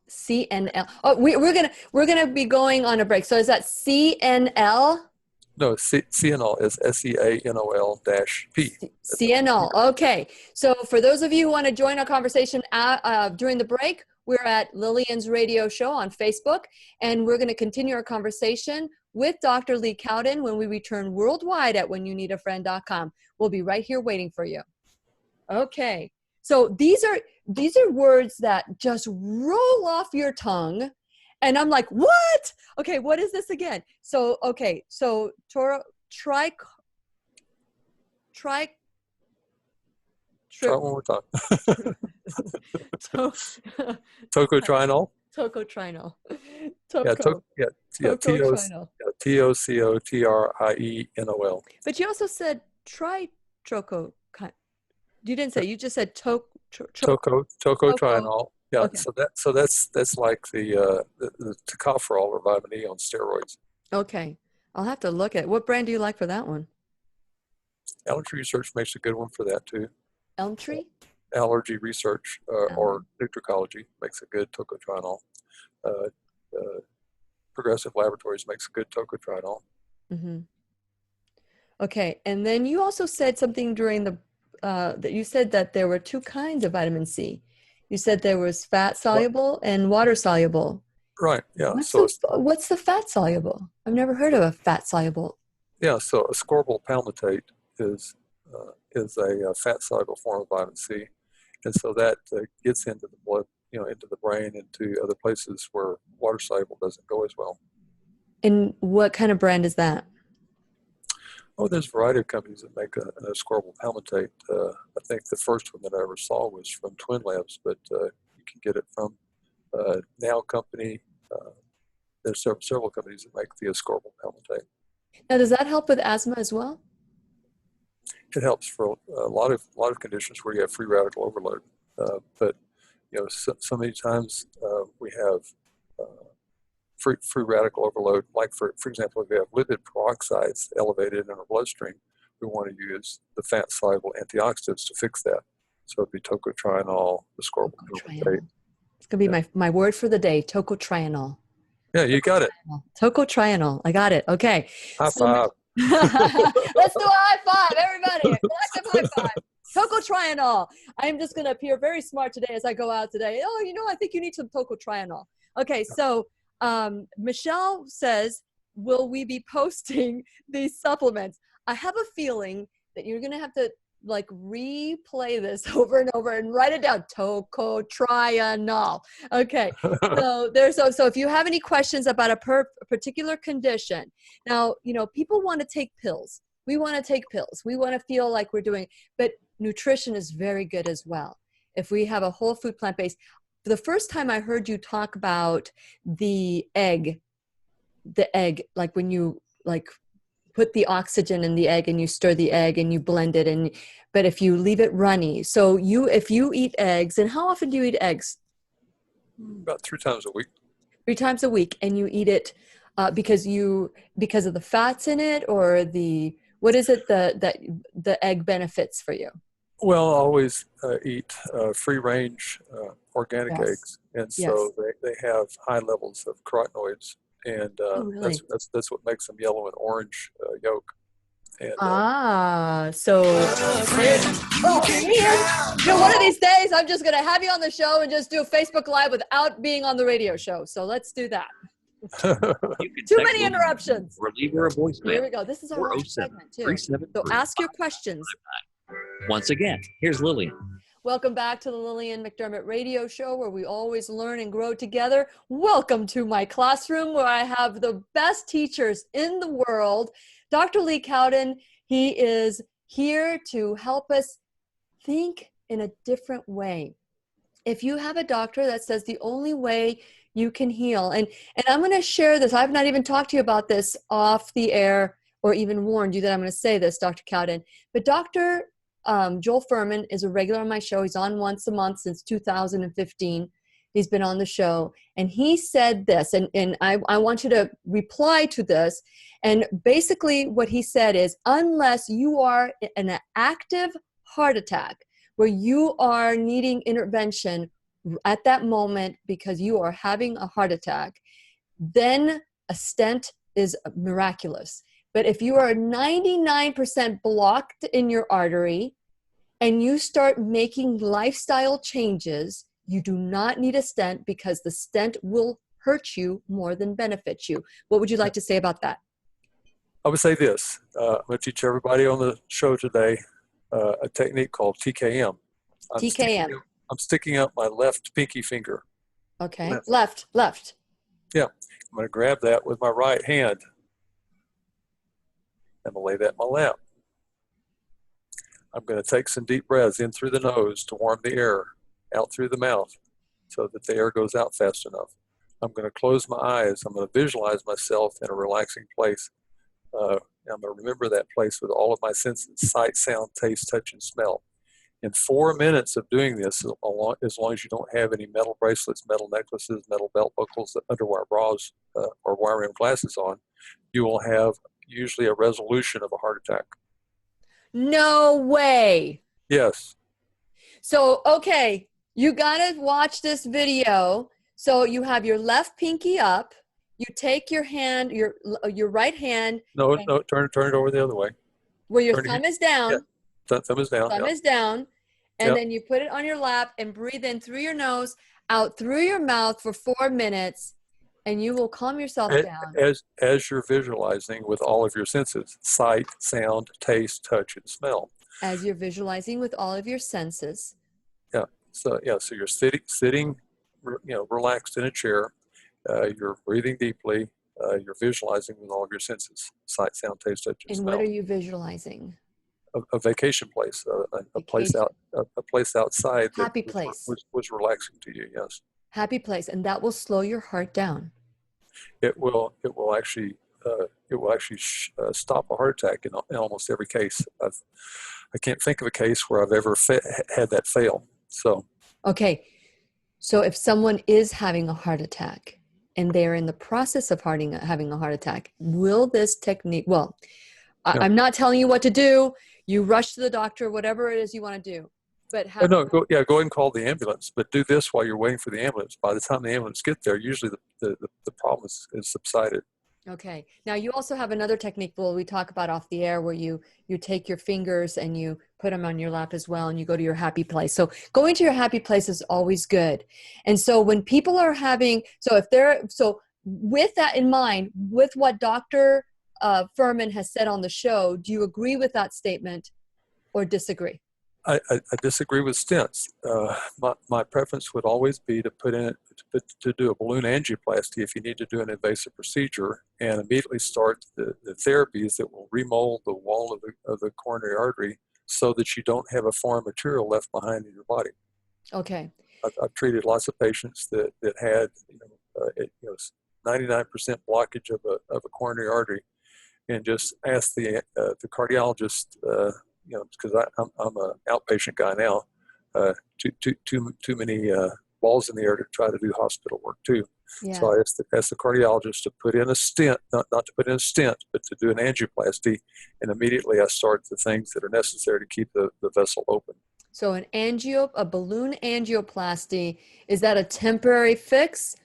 CNL. Oh, we're gonna be going on a break. So is that CNL? No, CNL is SEANOL-P. CNL. Okay. So for those of you who want to join our conversation during the break, we're at Lillian's radio show on Facebook, and we're going to continue our conversation with Dr. Lee Cowden when we return worldwide at whenyouneedafriend.com. We'll be right here waiting for you. Okay. So these are words that just roll off your tongue, And I'm like, what? Okay, what is this again? So, okay, so Try it one more time. Tocotrienol. Tocotrienol. Yeah, Tocotrienol. Tocotrienol. But you also said troco. You didn't say. You just said Tocotrienol. Yeah, Okay. so that's like the tocopherol or vitamin E on steroids. Okay, I'll have to look at. What brand do you like for that one? Allergy Research makes a good one for that too. Elm Tree. Allergy Research or Nutricology makes a good tocotrienol. Progressive Laboratories makes a good tocotrienol. Mm-hmm. Okay, and then you also said something during the that you said that there were two kinds of vitamin C. You said there was fat soluble and water soluble. Right. Yeah. What's the fat soluble? I've never heard of a fat soluble. Yeah. So ascorbyl palmitate is a fat soluble form of vitamin C, and so that gets into the blood, into the brain, into other places where water soluble doesn't go as well. And what kind of brand is that? Oh, there's a variety of companies that make an ascorbyl palmitate. I think the first one that I ever saw was from Twin Labs, but you can get it from Now Company. There's several companies that make the ascorbyl palmitate. Now, does that help with asthma as well? It helps for a lot of conditions where you have free radical overload. But so many times we have free radical overload. Like for example, if we have lipid peroxides elevated in our bloodstream, we want to use the fat soluble antioxidants to fix that. So it'd be tocotrienol, ascorbyl palmitate. It's gonna be my word for the day: tocotrienol. Yeah, you got it. Tocotrienol. I got it. Okay. High five. Let's do a high five, everybody. Collective high five. Tocotrienol. I'm just going to appear very smart today as I go out today. Oh, I think you need some tocotrienol. Okay, so Michelle says, will we be posting these supplements? I have a feeling that you're going to have to replay this over and over and write it down. Tocotrienol. Okay. So if you have any questions about a particular condition, now, people want to take pills. We want to take pills. We want to feel like we're doing, but nutrition is very good as well. If we have a whole food plant-based, the first time I heard you talk about the egg, like when you put the oxygen in the egg and you stir the egg and you blend it, but if you leave it runny, so if you eat eggs, and how often do you eat eggs? About 3 times a week. 3 times a week, and you eat it because of the fats in it, or what is it that the egg benefits for you? Well, I always eat free-range organic eggs, and so they have high levels of carotenoids, and really? that's what makes them yellow and orange yolk. And, one of these days I'm just going to have you on the show and just do a Facebook Live without being on the radio show. So let's do that. Too many interruptions. Or leave her a voicemail. Here we go. This is our last segment too. So ask your questions. Once again, here's Lillian. Welcome back to the Lillian McDermott radio show, where we always learn and grow together. Welcome to my classroom, where I have the best teachers in the world. Dr. Lee Cowden, he is here to help us think in a different way. If you have a doctor that says the only way you can heal, and I'm going to share this. I've not even talked to you about this off the air or even warned you that I'm going to say this, Dr. Cowden, but Dr. Joel Furman is a regular on my show. He's on once a month since 2015. He's been on the show, and he said this, and I want you to reply to this. And basically what he said is, unless you are in an active heart attack where you are needing intervention at that moment because you are having a heart attack, then a stent is miraculous. But if you are 99% blocked in your artery and you start making lifestyle changes, you do not need a stent, because the stent will hurt you more than benefit you. What would you like to say about that? I would say this. I'm going to teach everybody on the show today a technique called TKM. TKM. I'm sticking up my left pinky finger. Okay. Left. Yeah, I'm going to grab that with my right hand. I'm going to lay that in my lap. I'm going to take some deep breaths in through the nose to warm the air, out through the mouth so that the air goes out fast enough. I'm going to close my eyes. I'm going to visualize myself in a relaxing place. I'm going to remember that place with all of my senses: sight, sound, taste, touch, and smell. In 4 minutes of doing this, as long as you don't have any metal bracelets, metal necklaces, metal belt buckles, underwire bras, or wire rimmed glasses on, you will have usually a resolution of a heart attack. No way. Yes. So, okay, you got to watch this video. So you have your left pinky up. You take your hand, your right hand. No, turn it over the other way. Where your thumb is down. Yeah. Thumb is down. Thumb is down. And then you put it on your lap and breathe in through your nose, out through your mouth for 4 minutes, and you will calm yourself down. As you're visualizing with all of your senses: sight, sound, taste, touch, and smell. As you're visualizing with all of your senses. Yeah. So you're sitting, relaxed in a chair. You're breathing deeply. You're visualizing with all of your senses: sight, sound, taste, touch, and smell. And what are you visualizing? A vacation place, a place outside. Happy place. Was relaxing to you. Yes. Happy place, and that will slow your heart down. It will actually stop a heart attack in almost every case. I can't think of a case where I've ever had that fail. So. Okay, so if someone is having a heart attack and they're in the process of having a heart attack, will this technique? Well, I'm not telling you what to do. You rush to the doctor, whatever it is you want to do. But go ahead and call the ambulance. But do this while you're waiting for the ambulance. By the time the ambulance gets there, usually the problem is subsided. Okay. Now you also have another technique we talk about off the air where you take your fingers and you put them on your lap as well, and you go to your happy place. So going to your happy place is always good. And so when people are with that in mind, with what Dr. Furman has said on the show, do you agree with that statement or disagree? I disagree with stents. My preference would always be to to do a balloon angioplasty if you need to do an invasive procedure, and immediately start the therapies that will remold the wall of the coronary artery so that you don't have a foreign material left behind in your body. Okay. I've treated lots of patients that had 99% blockage of a coronary artery, and just asked the cardiologist. Because I'm an outpatient guy now, too many balls in the air to try to do hospital work too. Yeah. So I asked the cardiologist to put in a stent, not to put in a stent, but to do an angioplasty, and immediately I start the things that are necessary to keep the vessel open. So a balloon angioplasty, is that a temporary fix?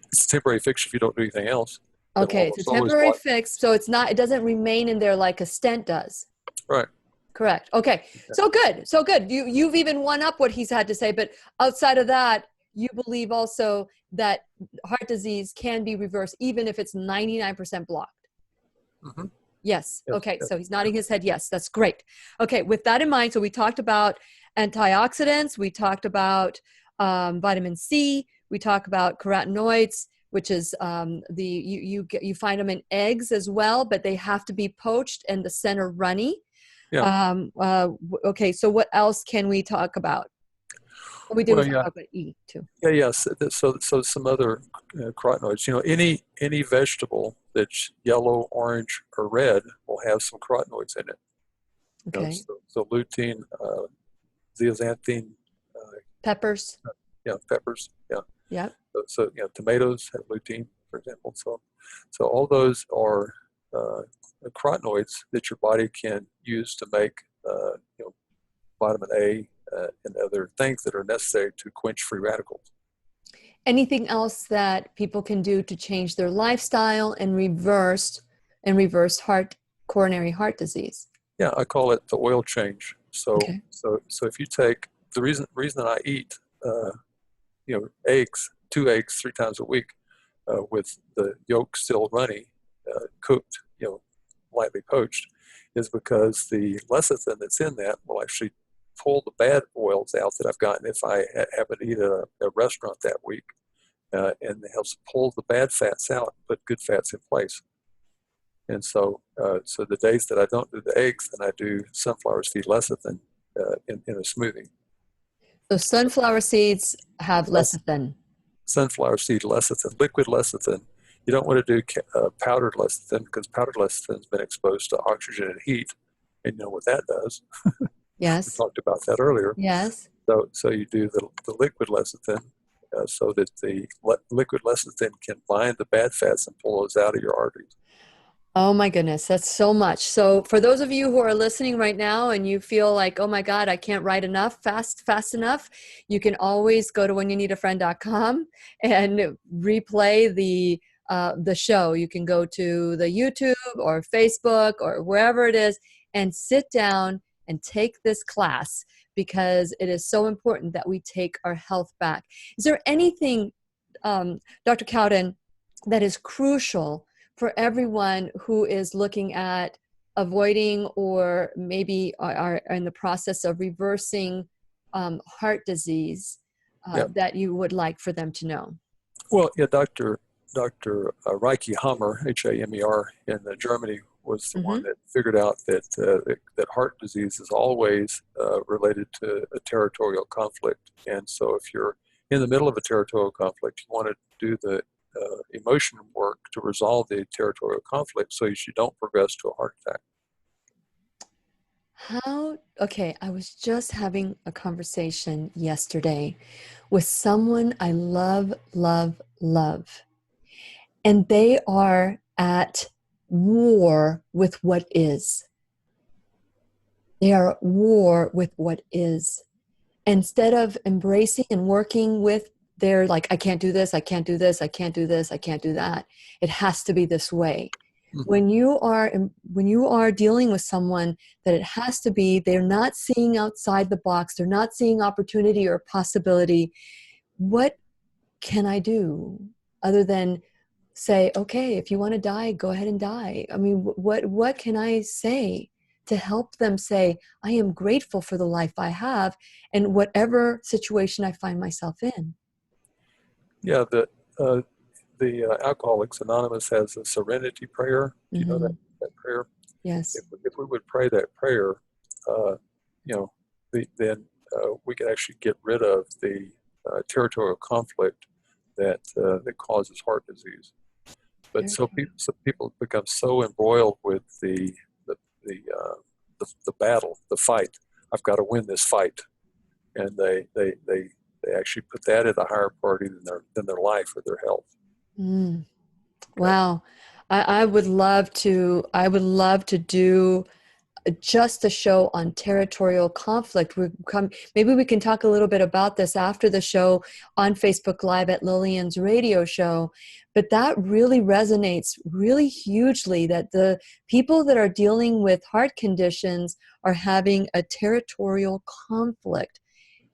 It's a temporary fix if you don't do anything else. Okay, it's a temporary fix, so it doesn't remain in there like a stent does. Right. Correct. Okay. So good. You've even won up what he's had to say, but outside of that, you believe also that heart disease can be reversed even if it's 99% blocked. Mm-hmm. Yes. Okay. So he's nodding his head. Yes, that's great. Okay. With that in mind, so we talked about antioxidants. We talked about vitamin C. We talk about carotenoids, which is you find them in eggs as well, but they have to be poached and the center runny. Yeah. Okay, so what else can we talk about? We did talk about E too. Yes. So some other carotenoids. Any vegetable that's yellow, orange, or red will have some carotenoids in it. Okay. So lutein, zeaxanthin. Peppers. Peppers. Yeah. Yeah. So tomatoes have lutein, for example. So all those are carotenoids that your body can use to make vitamin A and other things that are necessary to quench free radicals. Anything else that people can do to change their lifestyle and reverse coronary heart disease? Yeah, I call it the oil change. So if you take the reason I eat eggs, 2 eggs 3 times a week with the yolk still runny, cooked, lightly poached, is because the lecithin that's in that will actually pull the bad oils out that I've gotten if I happen to eat at a restaurant that week. and it helps pull the bad fats out, put good fats in place. And so the days that I don't do the eggs, then I do sunflower seed lecithin in a smoothie. So sunflower seeds have lecithin. Sunflower seed lecithin, liquid lecithin. You don't want to do powdered lecithin because powdered lecithin has been exposed to oxygen and heat, and you know what that does. Yes. We talked about that earlier. Yes. So you do the liquid lecithin so that the liquid lecithin can bind the bad fats and pull those out of your arteries. Oh my goodness, that's so much. So for those of you who are listening right now and you feel like, oh my God, I can't write enough fast enough, you can always go to whenyouneedafriend.com and replay the show. You can go to the YouTube or Facebook or wherever it is and sit down and take this class, because it is so important that we take our health back. Is there anything, Dr. Cowden, that is crucial for everyone who is looking at avoiding or maybe are in the process of reversing heart disease that you would like for them to know? Well, yeah, Dr. Reiki Hammer, Hamer, in Germany, was the one that figured out that heart disease is always related to a territorial conflict. And so if you're in the middle of a territorial conflict, you want to do the emotion work to resolve the territorial conflict so you don't progress to a heart attack. Okay, I was just having a conversation yesterday with someone I love, love, love. And they are at war with what is. They are at war with what is. Instead of embracing and working with, they're like, I can't do this, I can't do this, I can't do this, I can't do that. It has to be this way. When you are dealing with someone that it has to be, they're not seeing outside the box, they're not seeing opportunity or possibility. What can I do other than say, okay, if you want to die, go ahead and die? I mean, what can I say to help them say, I am grateful for the life I have and whatever situation I find myself in? Yeah, the Alcoholics Anonymous has a serenity prayer. Do you know that prayer? Yes. If we would pray that prayer, then we could actually get rid of the territorial conflict that causes heart disease. But so people become so embroiled with the battle, the fight. I've got to win this fight, and they actually put that at a higher priority than their life or their health. Wow. I would love to do just a show on territorial conflict. Maybe we can talk a little bit about this after the show on Facebook Live at Lillian's radio show. But that really resonates really hugely, that the people that are dealing with heart conditions are having a territorial conflict.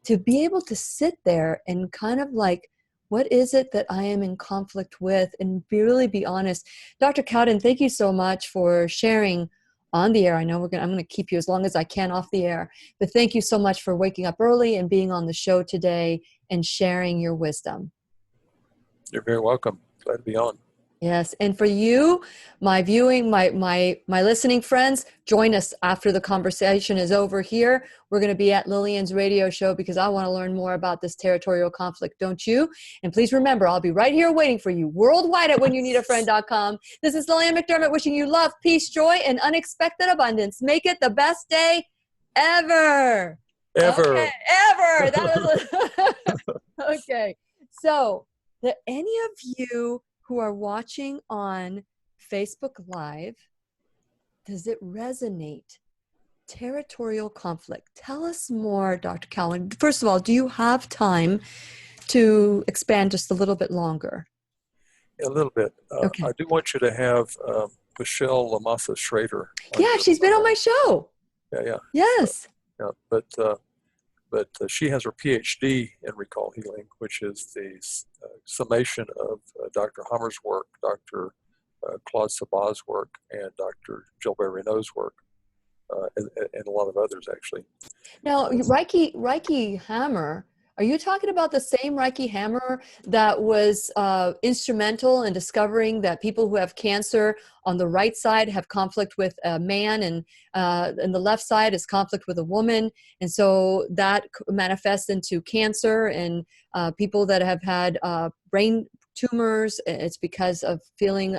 To be able to sit there and kind of like, what is it that I am in conflict with, and really be honest. Dr. Cowden, thank you so much for sharing on the air. I know I'm going to keep you as long as I can off the air, but thank you so much for waking up early and being on the show today and sharing your wisdom. You're very welcome. Glad to be on. Yes. And for you, my listening friends, join us after the conversation is over here. We're going to be at Lillian's radio show because I want to learn more about this territorial conflict. Don't you? And please remember, I'll be right here waiting for you worldwide at whenyouneedafriend.com. This is Lillian McDermott wishing you love, peace, joy, and unexpected abundance. Make it the best day ever. Okay, ever. That was okay. So, any of you who are watching on Facebook Live, does it resonate? Territorial conflict. Tell us more, Dr. Cowden. First of all, do you have time to expand just a little bit longer? Yeah, a little bit. Okay. I do want you to have Michelle Lamassa Schrader. Yeah, she's been on my show. Yeah. Yes. But she has her PhD in recall healing, which is the summation of Dr. Hammer's work, Dr. Claude Sabat's work, and Dr. Gilbert Renault's work, and a lot of others, actually. Now, Reiki Hammer, Are you talking about the same Reiki hammer that was instrumental in discovering that people who have cancer on the right side have conflict with a man, and the left side is conflict with a woman, and so that manifests into cancer, and people that have had brain tumors, it's because of feeling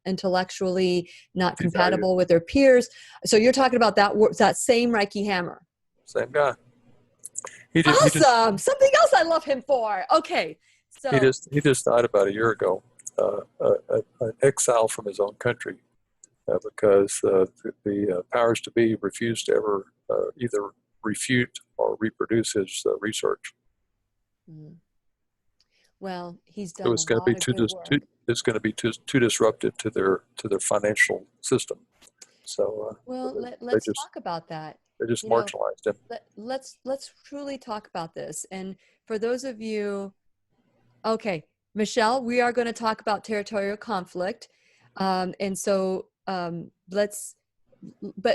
intellectually not compatible with their peers. So you're talking about that same Reiki hammer. Same guy. Awesome. Something else I love him for. Okay. So He just died about a year ago, an exile from his own country, because the powers to be refused to ever either refute or reproduce his research. Well, he's done So it's going to be it's going to be too disruptive to their financial system. So let's talk about that. They just marginalized him. Let's truly talk about this. And for those of you, okay, Michelle, we are going to talk about territorial conflict. But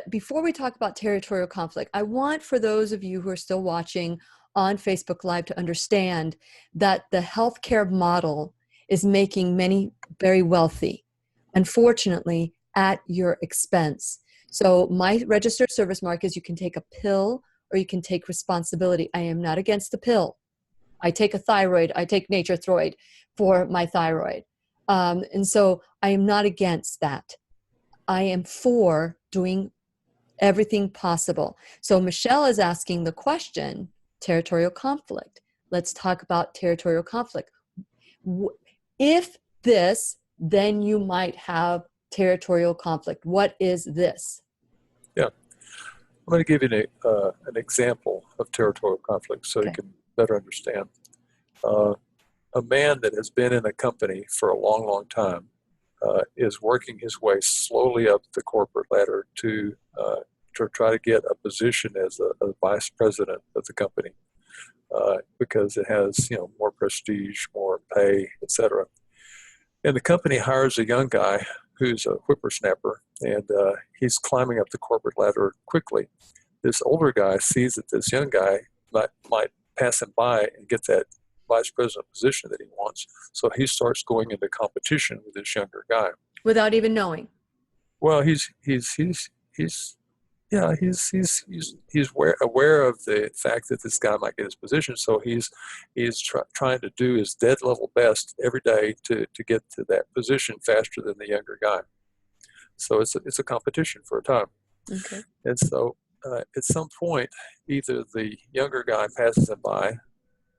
before we talk about territorial conflict, I want for those of you who are still watching on Facebook Live to understand that the healthcare model is making many very wealthy, unfortunately, at your expense. So my registered service mark is you can take a pill or you can take responsibility. I am not against the pill. I take a thyroid. I take Nature-Throid for my thyroid. And so I am not against that. I am for doing everything possible. So Michelle is asking the question, territorial conflict. Let's talk about territorial conflict. If this, then you might have territorial conflict. What is this? Yeah, I'm going to give you an example of territorial conflict so you can better understand. A man that has been in a company for a long, long time is working his way slowly up the corporate ladder to try to get a position as a vice president of the company, because it has more prestige, more pay, etc. And the company hires a young guy who's a whippersnapper, and he's climbing up the corporate ladder quickly. This older guy sees that this young guy might pass him by and get that vice president position that he wants, so he starts going into competition with this younger guy without even knowing. Well, he's aware of the fact that this guy might get his position, so he's trying to do his dead level best every day to get to that position faster than the younger guy. So it's a competition for a time. Okay. And so at some point, either the younger guy passes him by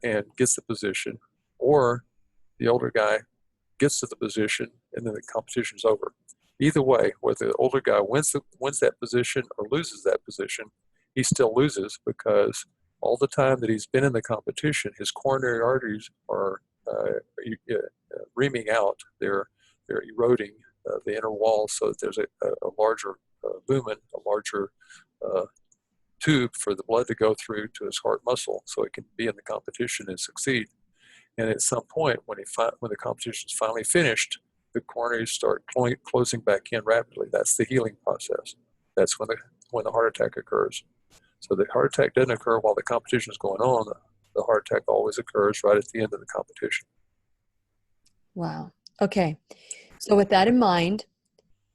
and gets the position, or the older guy gets to the position and then the competition's over. Either way, whether the older guy wins that position or loses that position, he still loses, because all the time that he's been in the competition, his coronary arteries are reaming out. They're eroding the inner wall, so that there's a larger lumen, a larger tube for the blood to go through to his heart muscle, so he can be in the competition and succeed. And at some point, when the competition is finally finished, the coronaries start closing back in rapidly. That's the healing process. That's when the heart attack occurs. So the heart attack doesn't occur while the competition is going on. The heart attack always occurs right at the end of the competition. Wow. Okay. So with that in mind,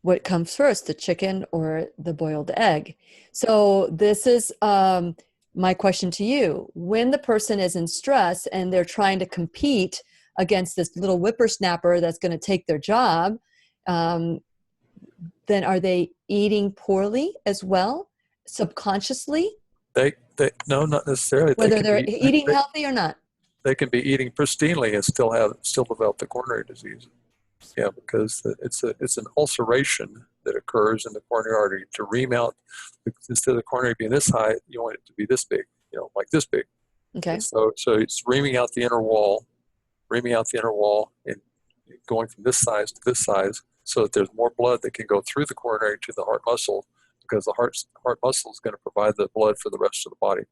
what comes first, the chicken or the boiled egg? So this is my question to you. When the person is in stress and they're trying to compete against this little whippersnapper that's going to take their job, then are they eating poorly as well, subconsciously? No, not necessarily. Whether they're eating healthy or not. They can be eating pristinely and still develop the coronary disease. Yeah, because it's an ulceration that occurs in the coronary artery to ream out. Instead of the coronary being this high, you want it to be this big, like this big. Okay. And so it's reaming out the inner wall, and going from this size to this size, so that there's more blood that can go through the coronary to the heart muscle, because the heart muscle is going to provide the blood for the rest of the body.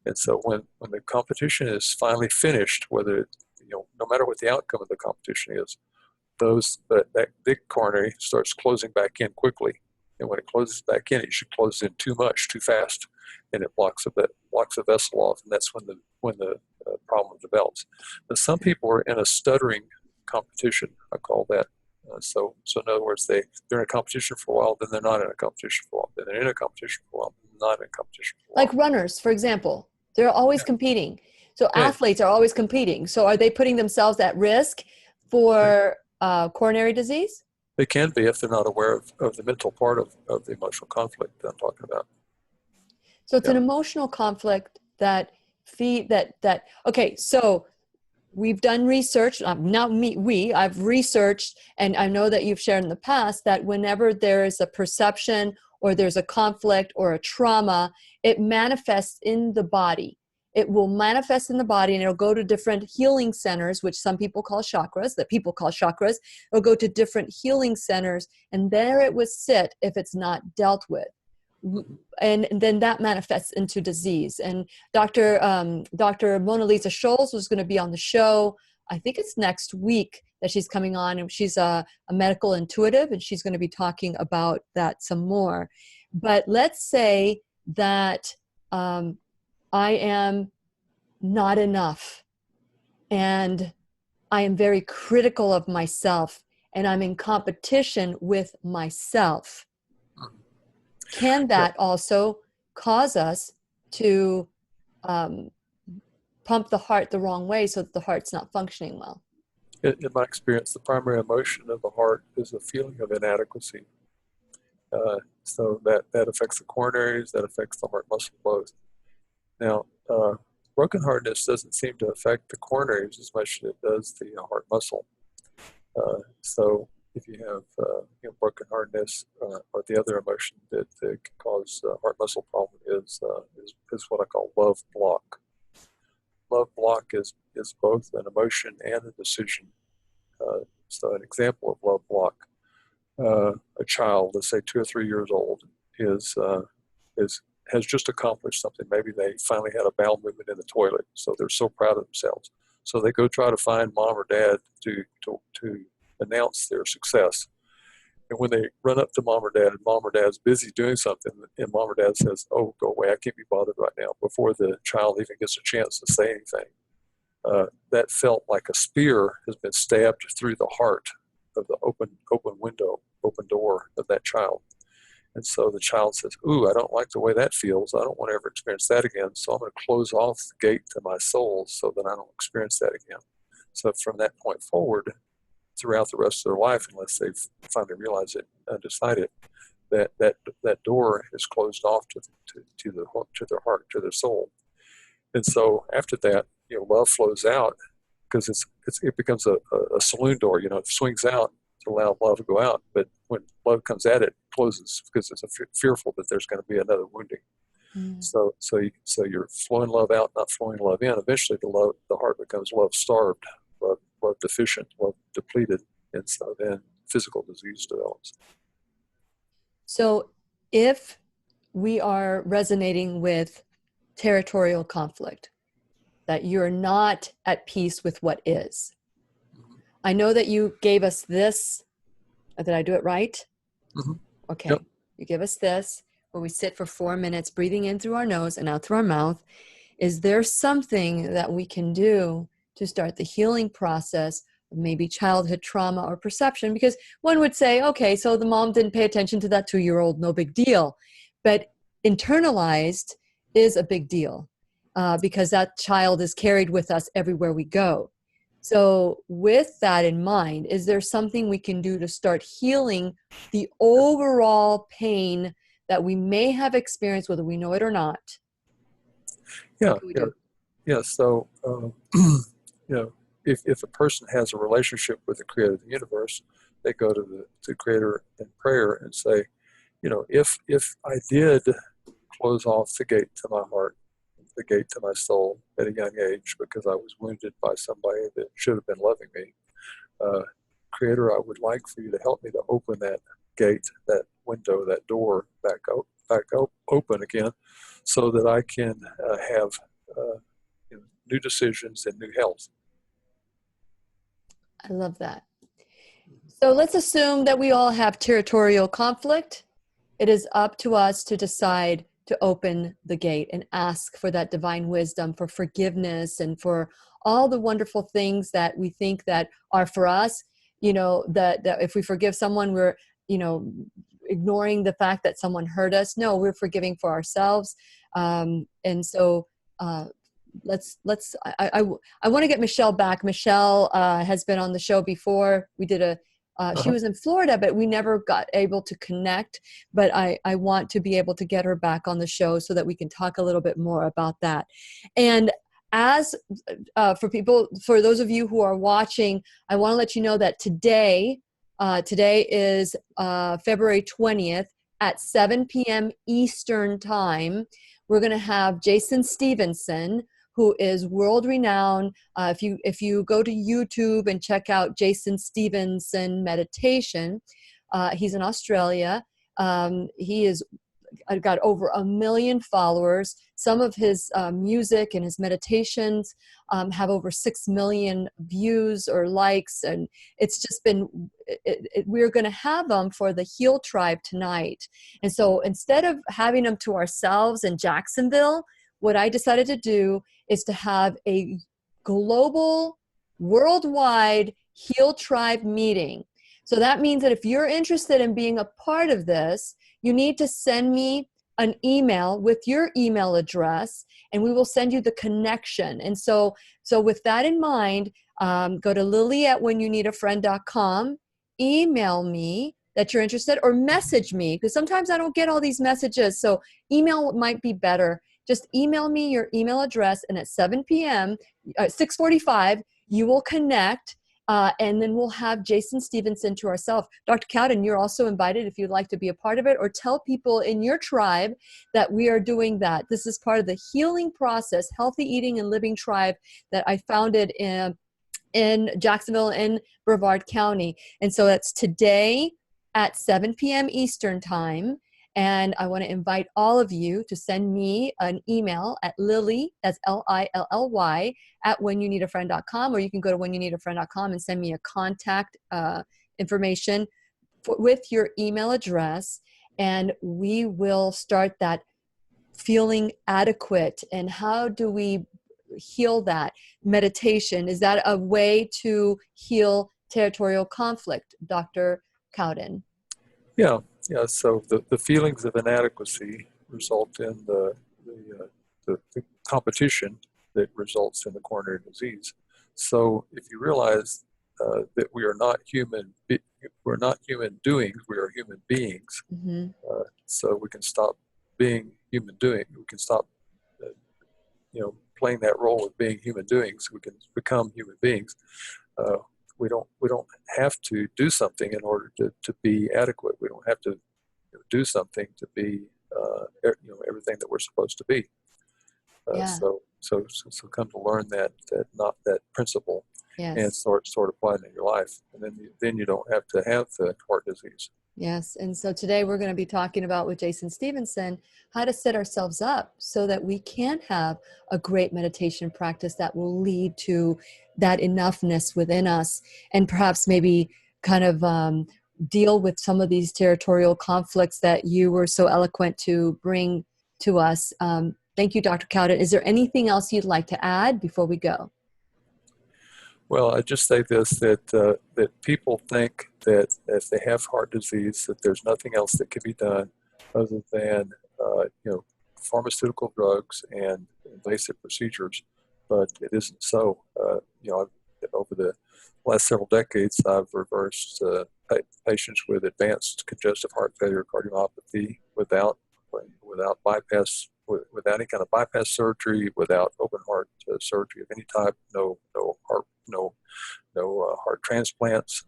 And so when the competition is finally finished, whether no matter what the outcome of the competition is, that big coronary starts closing back in quickly. And when it closes back in, it should close in too much, too fast. and it blocks the vessel off, and that's when the problem develops. But some people are in a stuttering competition. I call that. So in other words, they're in a competition for a while, then they're not in a competition for a while, then they're in a competition for a while, then they're not in a competition for a while. Like runners, for example, they're always competing. So Yeah. athletes are always competing. So are they putting themselves at risk for coronary disease? They can be if they're not aware of the mental part of the emotional conflict that I'm talking about. So it's an emotional conflict that okay, so we've done research, not me, I've researched, and I know that you've shared in the past that whenever there is a perception or there's a conflict or a trauma, it manifests in the body. It will manifest in the body, and it'll go to different healing centers, which some people call chakras, that people call chakras. It'll go to different healing centers, and there it would sit if it's not dealt with. And then that manifests into disease. And Dr. Mona Lisa Scholes was going to be on the show. I think it's next week that she's coming on, and she's a medical intuitive, and she's going to be talking about that some more. But let's say that I am not enough, and I am very critical of myself, and I'm in competition with myself. Can that also cause us to pump the heart the wrong way so that the heart's not functioning well? In my experience, the primary emotion of the heart is a feeling of inadequacy. So that affects the coronaries, that affects the heart muscle both. Now, brokenheartedness doesn't seem to affect the coronaries as much as it does the heart muscle. So if you have brokenheartedness, or the other emotion that can cause heart muscle problem is what I call love block. Love block is both an emotion and a decision. So an example of love block: a child, let's say 2 or 3 years old, has just accomplished something. Maybe they finally had a bowel movement in the toilet, so they're so proud of themselves. So they go try to find mom or dad to announce their success. And when they run up to mom or dad's busy doing something, and mom or dad says, "Oh, go away, I can't be bothered right now," before the child even gets a chance to say anything, that felt like a spear has been stabbed through the heart of the open door of that child. And so the child says, "Ooh, I don't like the way that feels. I don't want to ever experience that again. So I'm going to close off the gate to my soul so that I don't experience that again." So from that point forward, throughout the rest of their life, unless they finally realize it and decide it, that door is closed off to their heart, to their soul. And so after that, love flows out, because it becomes a saloon door. It swings out to allow love to go out, but when love comes at it, it closes, because it's fearful that there's going to be another wounding. So you're flowing love out, not flowing love in. Eventually, the heart becomes love starved, love deficient, love depleted, and so then physical disease develops. So if we are resonating with territorial conflict, that you're not at peace with what is. I know that you gave us this. Did I do it right? Mm-hmm. Okay. Yep. You give us this, where we sit for 4 minutes, breathing in through our nose and out through our mouth. Is there something that we can do to start the healing process of maybe childhood trauma or perception? Because one would say, okay, so the mom didn't pay attention to that 2-year-old, no big deal. But internalized is a big deal, because that child is carried with us everywhere we go. So with that in mind, is there something we can do to start healing the overall pain that we may have experienced, whether we know it or not? Yeah. So, if a person has a relationship with the creator of the universe, they go to the creator in prayer and say, if I did close off the gate to my heart, the gate to my soul at a young age, because I was wounded by somebody that should have been loving me, Creator, I would like for you to help me to open that gate, that window, that door back open again, so that I can have new decisions and new health. I love that. So let's assume that we all have territorial conflict. It is up to us to decide to open the gate and ask for that divine wisdom, for forgiveness, and for all the wonderful things that we think that are for us. That if we forgive someone, we're, ignoring the fact that someone hurt us. No, we're forgiving for ourselves. And so I want to get Michelle back. Michelle has been on the show before. We did she was in Florida, but we never got able to connect. But I want to be able to get her back on the show so that we can talk a little bit more about that. And as for those of you who are watching, I want to let you know that today is February 20th at 7 p.m. Eastern Time. We're going to have Jason Stevenson, who is world-renowned. If you go to YouTube and check out Jason Stevenson meditation, he's in Australia. He is got over 1 million followers. Some of his music and his meditations have over 6 million views or likes, and it's just been. We're going to have them for the Heal Tribe tonight, and so instead of having them to ourselves in Jacksonville, what I decided to do is to have a global, worldwide Heal Tribe meeting. So that means that if you're interested in being a part of this, you need to send me an email with your email address, and we will send you the connection. And so with that in mind, go to lily@whenyouneedafriend.com, email me that you're interested, or message me, because sometimes I don't get all these messages. So email might be better. Just email me your email address, and at 7 p.m., 6:45, you will connect. And then we'll have Jason Stevenson to ourselves. Dr. Cowden, you're also invited if you'd like to be a part of it, or tell people in your tribe that we are doing that. This is part of the healing process, Healthy Eating and Living Tribe, that I founded in Jacksonville in Brevard County. And so that's today at 7 p.m. Eastern Time. And I want to invite all of you to send me an email at Lily, that's Lilly, at whenyouneedafriend.com, or you can go to whenyouneedafriend.com and send me a contact information with your email address, and we will start that feeling adequate. And how do we heal that? Meditation, is that a way to heal territorial conflict, Dr. Cowden? Yeah. So the feelings of inadequacy result in the competition that results in the coronary disease. So if you realize that we are not we're not human doings, we are human beings. Mm-hmm. So we can stop being human doing. We can stop, playing that role of being human doings. We can become human beings. We don't have to do something in order to be adequate. We don't have to do something to be everything that we're supposed to be. So come to learn that principle, yes, and sort apply it in your life, and then you don't have to have the heart disease. Yes. And so today we're going to be talking about with Jason Stevenson how to set ourselves up so that we can have a great meditation practice that will lead to that enoughness within us, and perhaps maybe kind of deal with some of these territorial conflicts that you were so eloquent to bring to us. Thank you, Dr. Cowden. Is there anything else you'd like to add before we go? Well, I just say this, that people think that if they have heart disease, that there's nothing else that can be done other than pharmaceutical drugs and invasive procedures, but it isn't so. Over the last several decades, I've reversed patients with advanced congestive heart failure, cardiomyopathy, without bypass, without any kind of bypass surgery, without open heart surgery of any type, no heart transplants.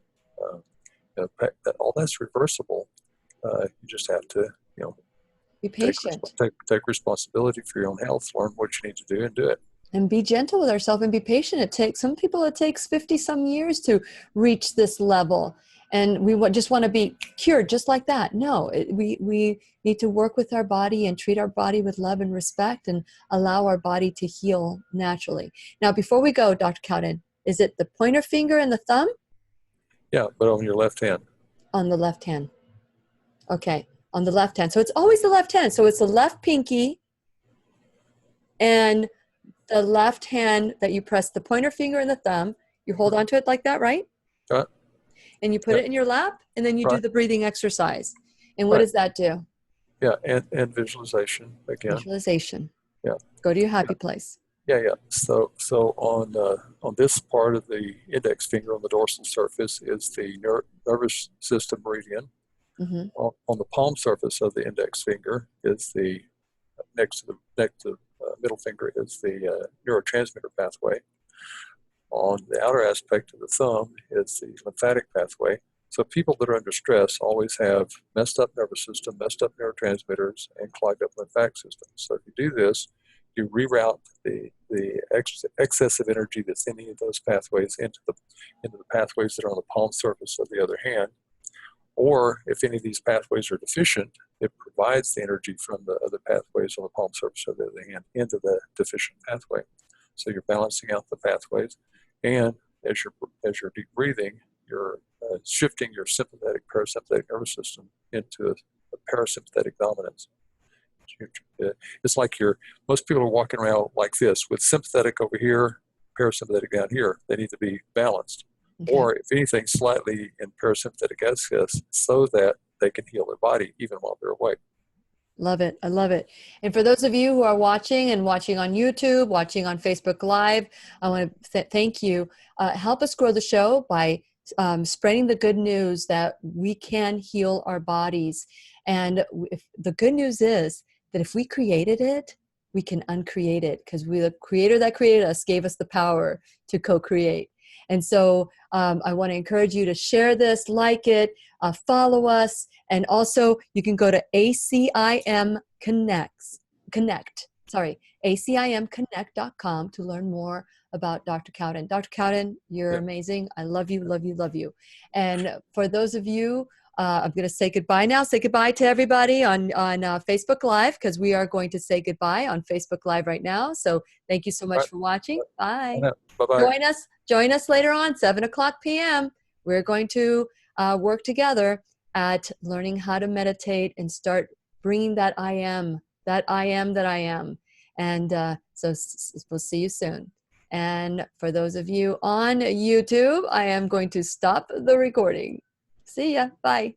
All that's reversible. You just have to, be patient. Take responsibility for your own health, learn what you need to do, and do it. And be gentle with ourselves and be patient. Some people, it takes 50 some years to reach this level. And we just want to be cured just like that. No, we need to work with our body and treat our body with love and respect, and allow our body to heal naturally. Now, before we go, Dr. Cowden, is it the pointer finger and the thumb? Yeah, but on your left hand. On the left hand. Okay. On the left hand. So it's always the left hand. So it's the left pinky and the left hand that you press the pointer finger and the thumb. You hold onto it like that, right? Right. And you put it in your lap, and then you do Right. the breathing exercise. And what Right. does that do? Yeah, and visualization again. Visualization. Yeah. Go to your happy place. Yeah. So on this part of the index finger on the dorsal surface is the nervous system meridian. Mm-hmm. On the palm surface of the index finger is the next to the middle finger is the neurotransmitter pathway. On the outer aspect of the thumb is the lymphatic pathway. So people that are under stress always have messed up nervous system, messed up neurotransmitters, and clogged up lymphatic system. So if you do this, you reroute the excessive energy that's in any of those pathways into the pathways that are on the palm surface of the other hand. Or if any of these pathways are deficient, it provides the energy from the other pathways on the palm surface of the other hand into the deficient pathway. So you're balancing out the pathways, and as you're deep breathing, you're shifting your sympathetic parasympathetic nervous system into a parasympathetic dominance. It's like most people are walking around like this with sympathetic over here, parasympathetic down here. They need to be balanced. Okay. Or if anything, slightly in parasympathetic excess so that they can heal their body even while they're awake. Love it. I love it. And for those of you who are watching on YouTube, watching on Facebook Live, I want to thank you. Help us grow the show by spreading the good news that we can heal our bodies. And the good news is that if we created it, we can uncreate it, because the creator that created us gave us the power to co-create. And so I want to encourage you to share this, like it, follow us, and also you can go to acimconnect.com to learn more about Dr. Cowden. Dr. Cowden, you're amazing. I love you, love you, love you. And for those of you, I'm going to say goodbye now. Say goodbye to everybody on Facebook Live, because we are going to say goodbye on Facebook Live right now. So thank you so much for watching. Bye. Bye-bye. Join us later on, 7:00 p.m. We're going to work together at learning how to meditate and start bringing that I am that I am. And so we'll see you soon. And for those of you on YouTube, I am going to stop the recording. See ya. Bye.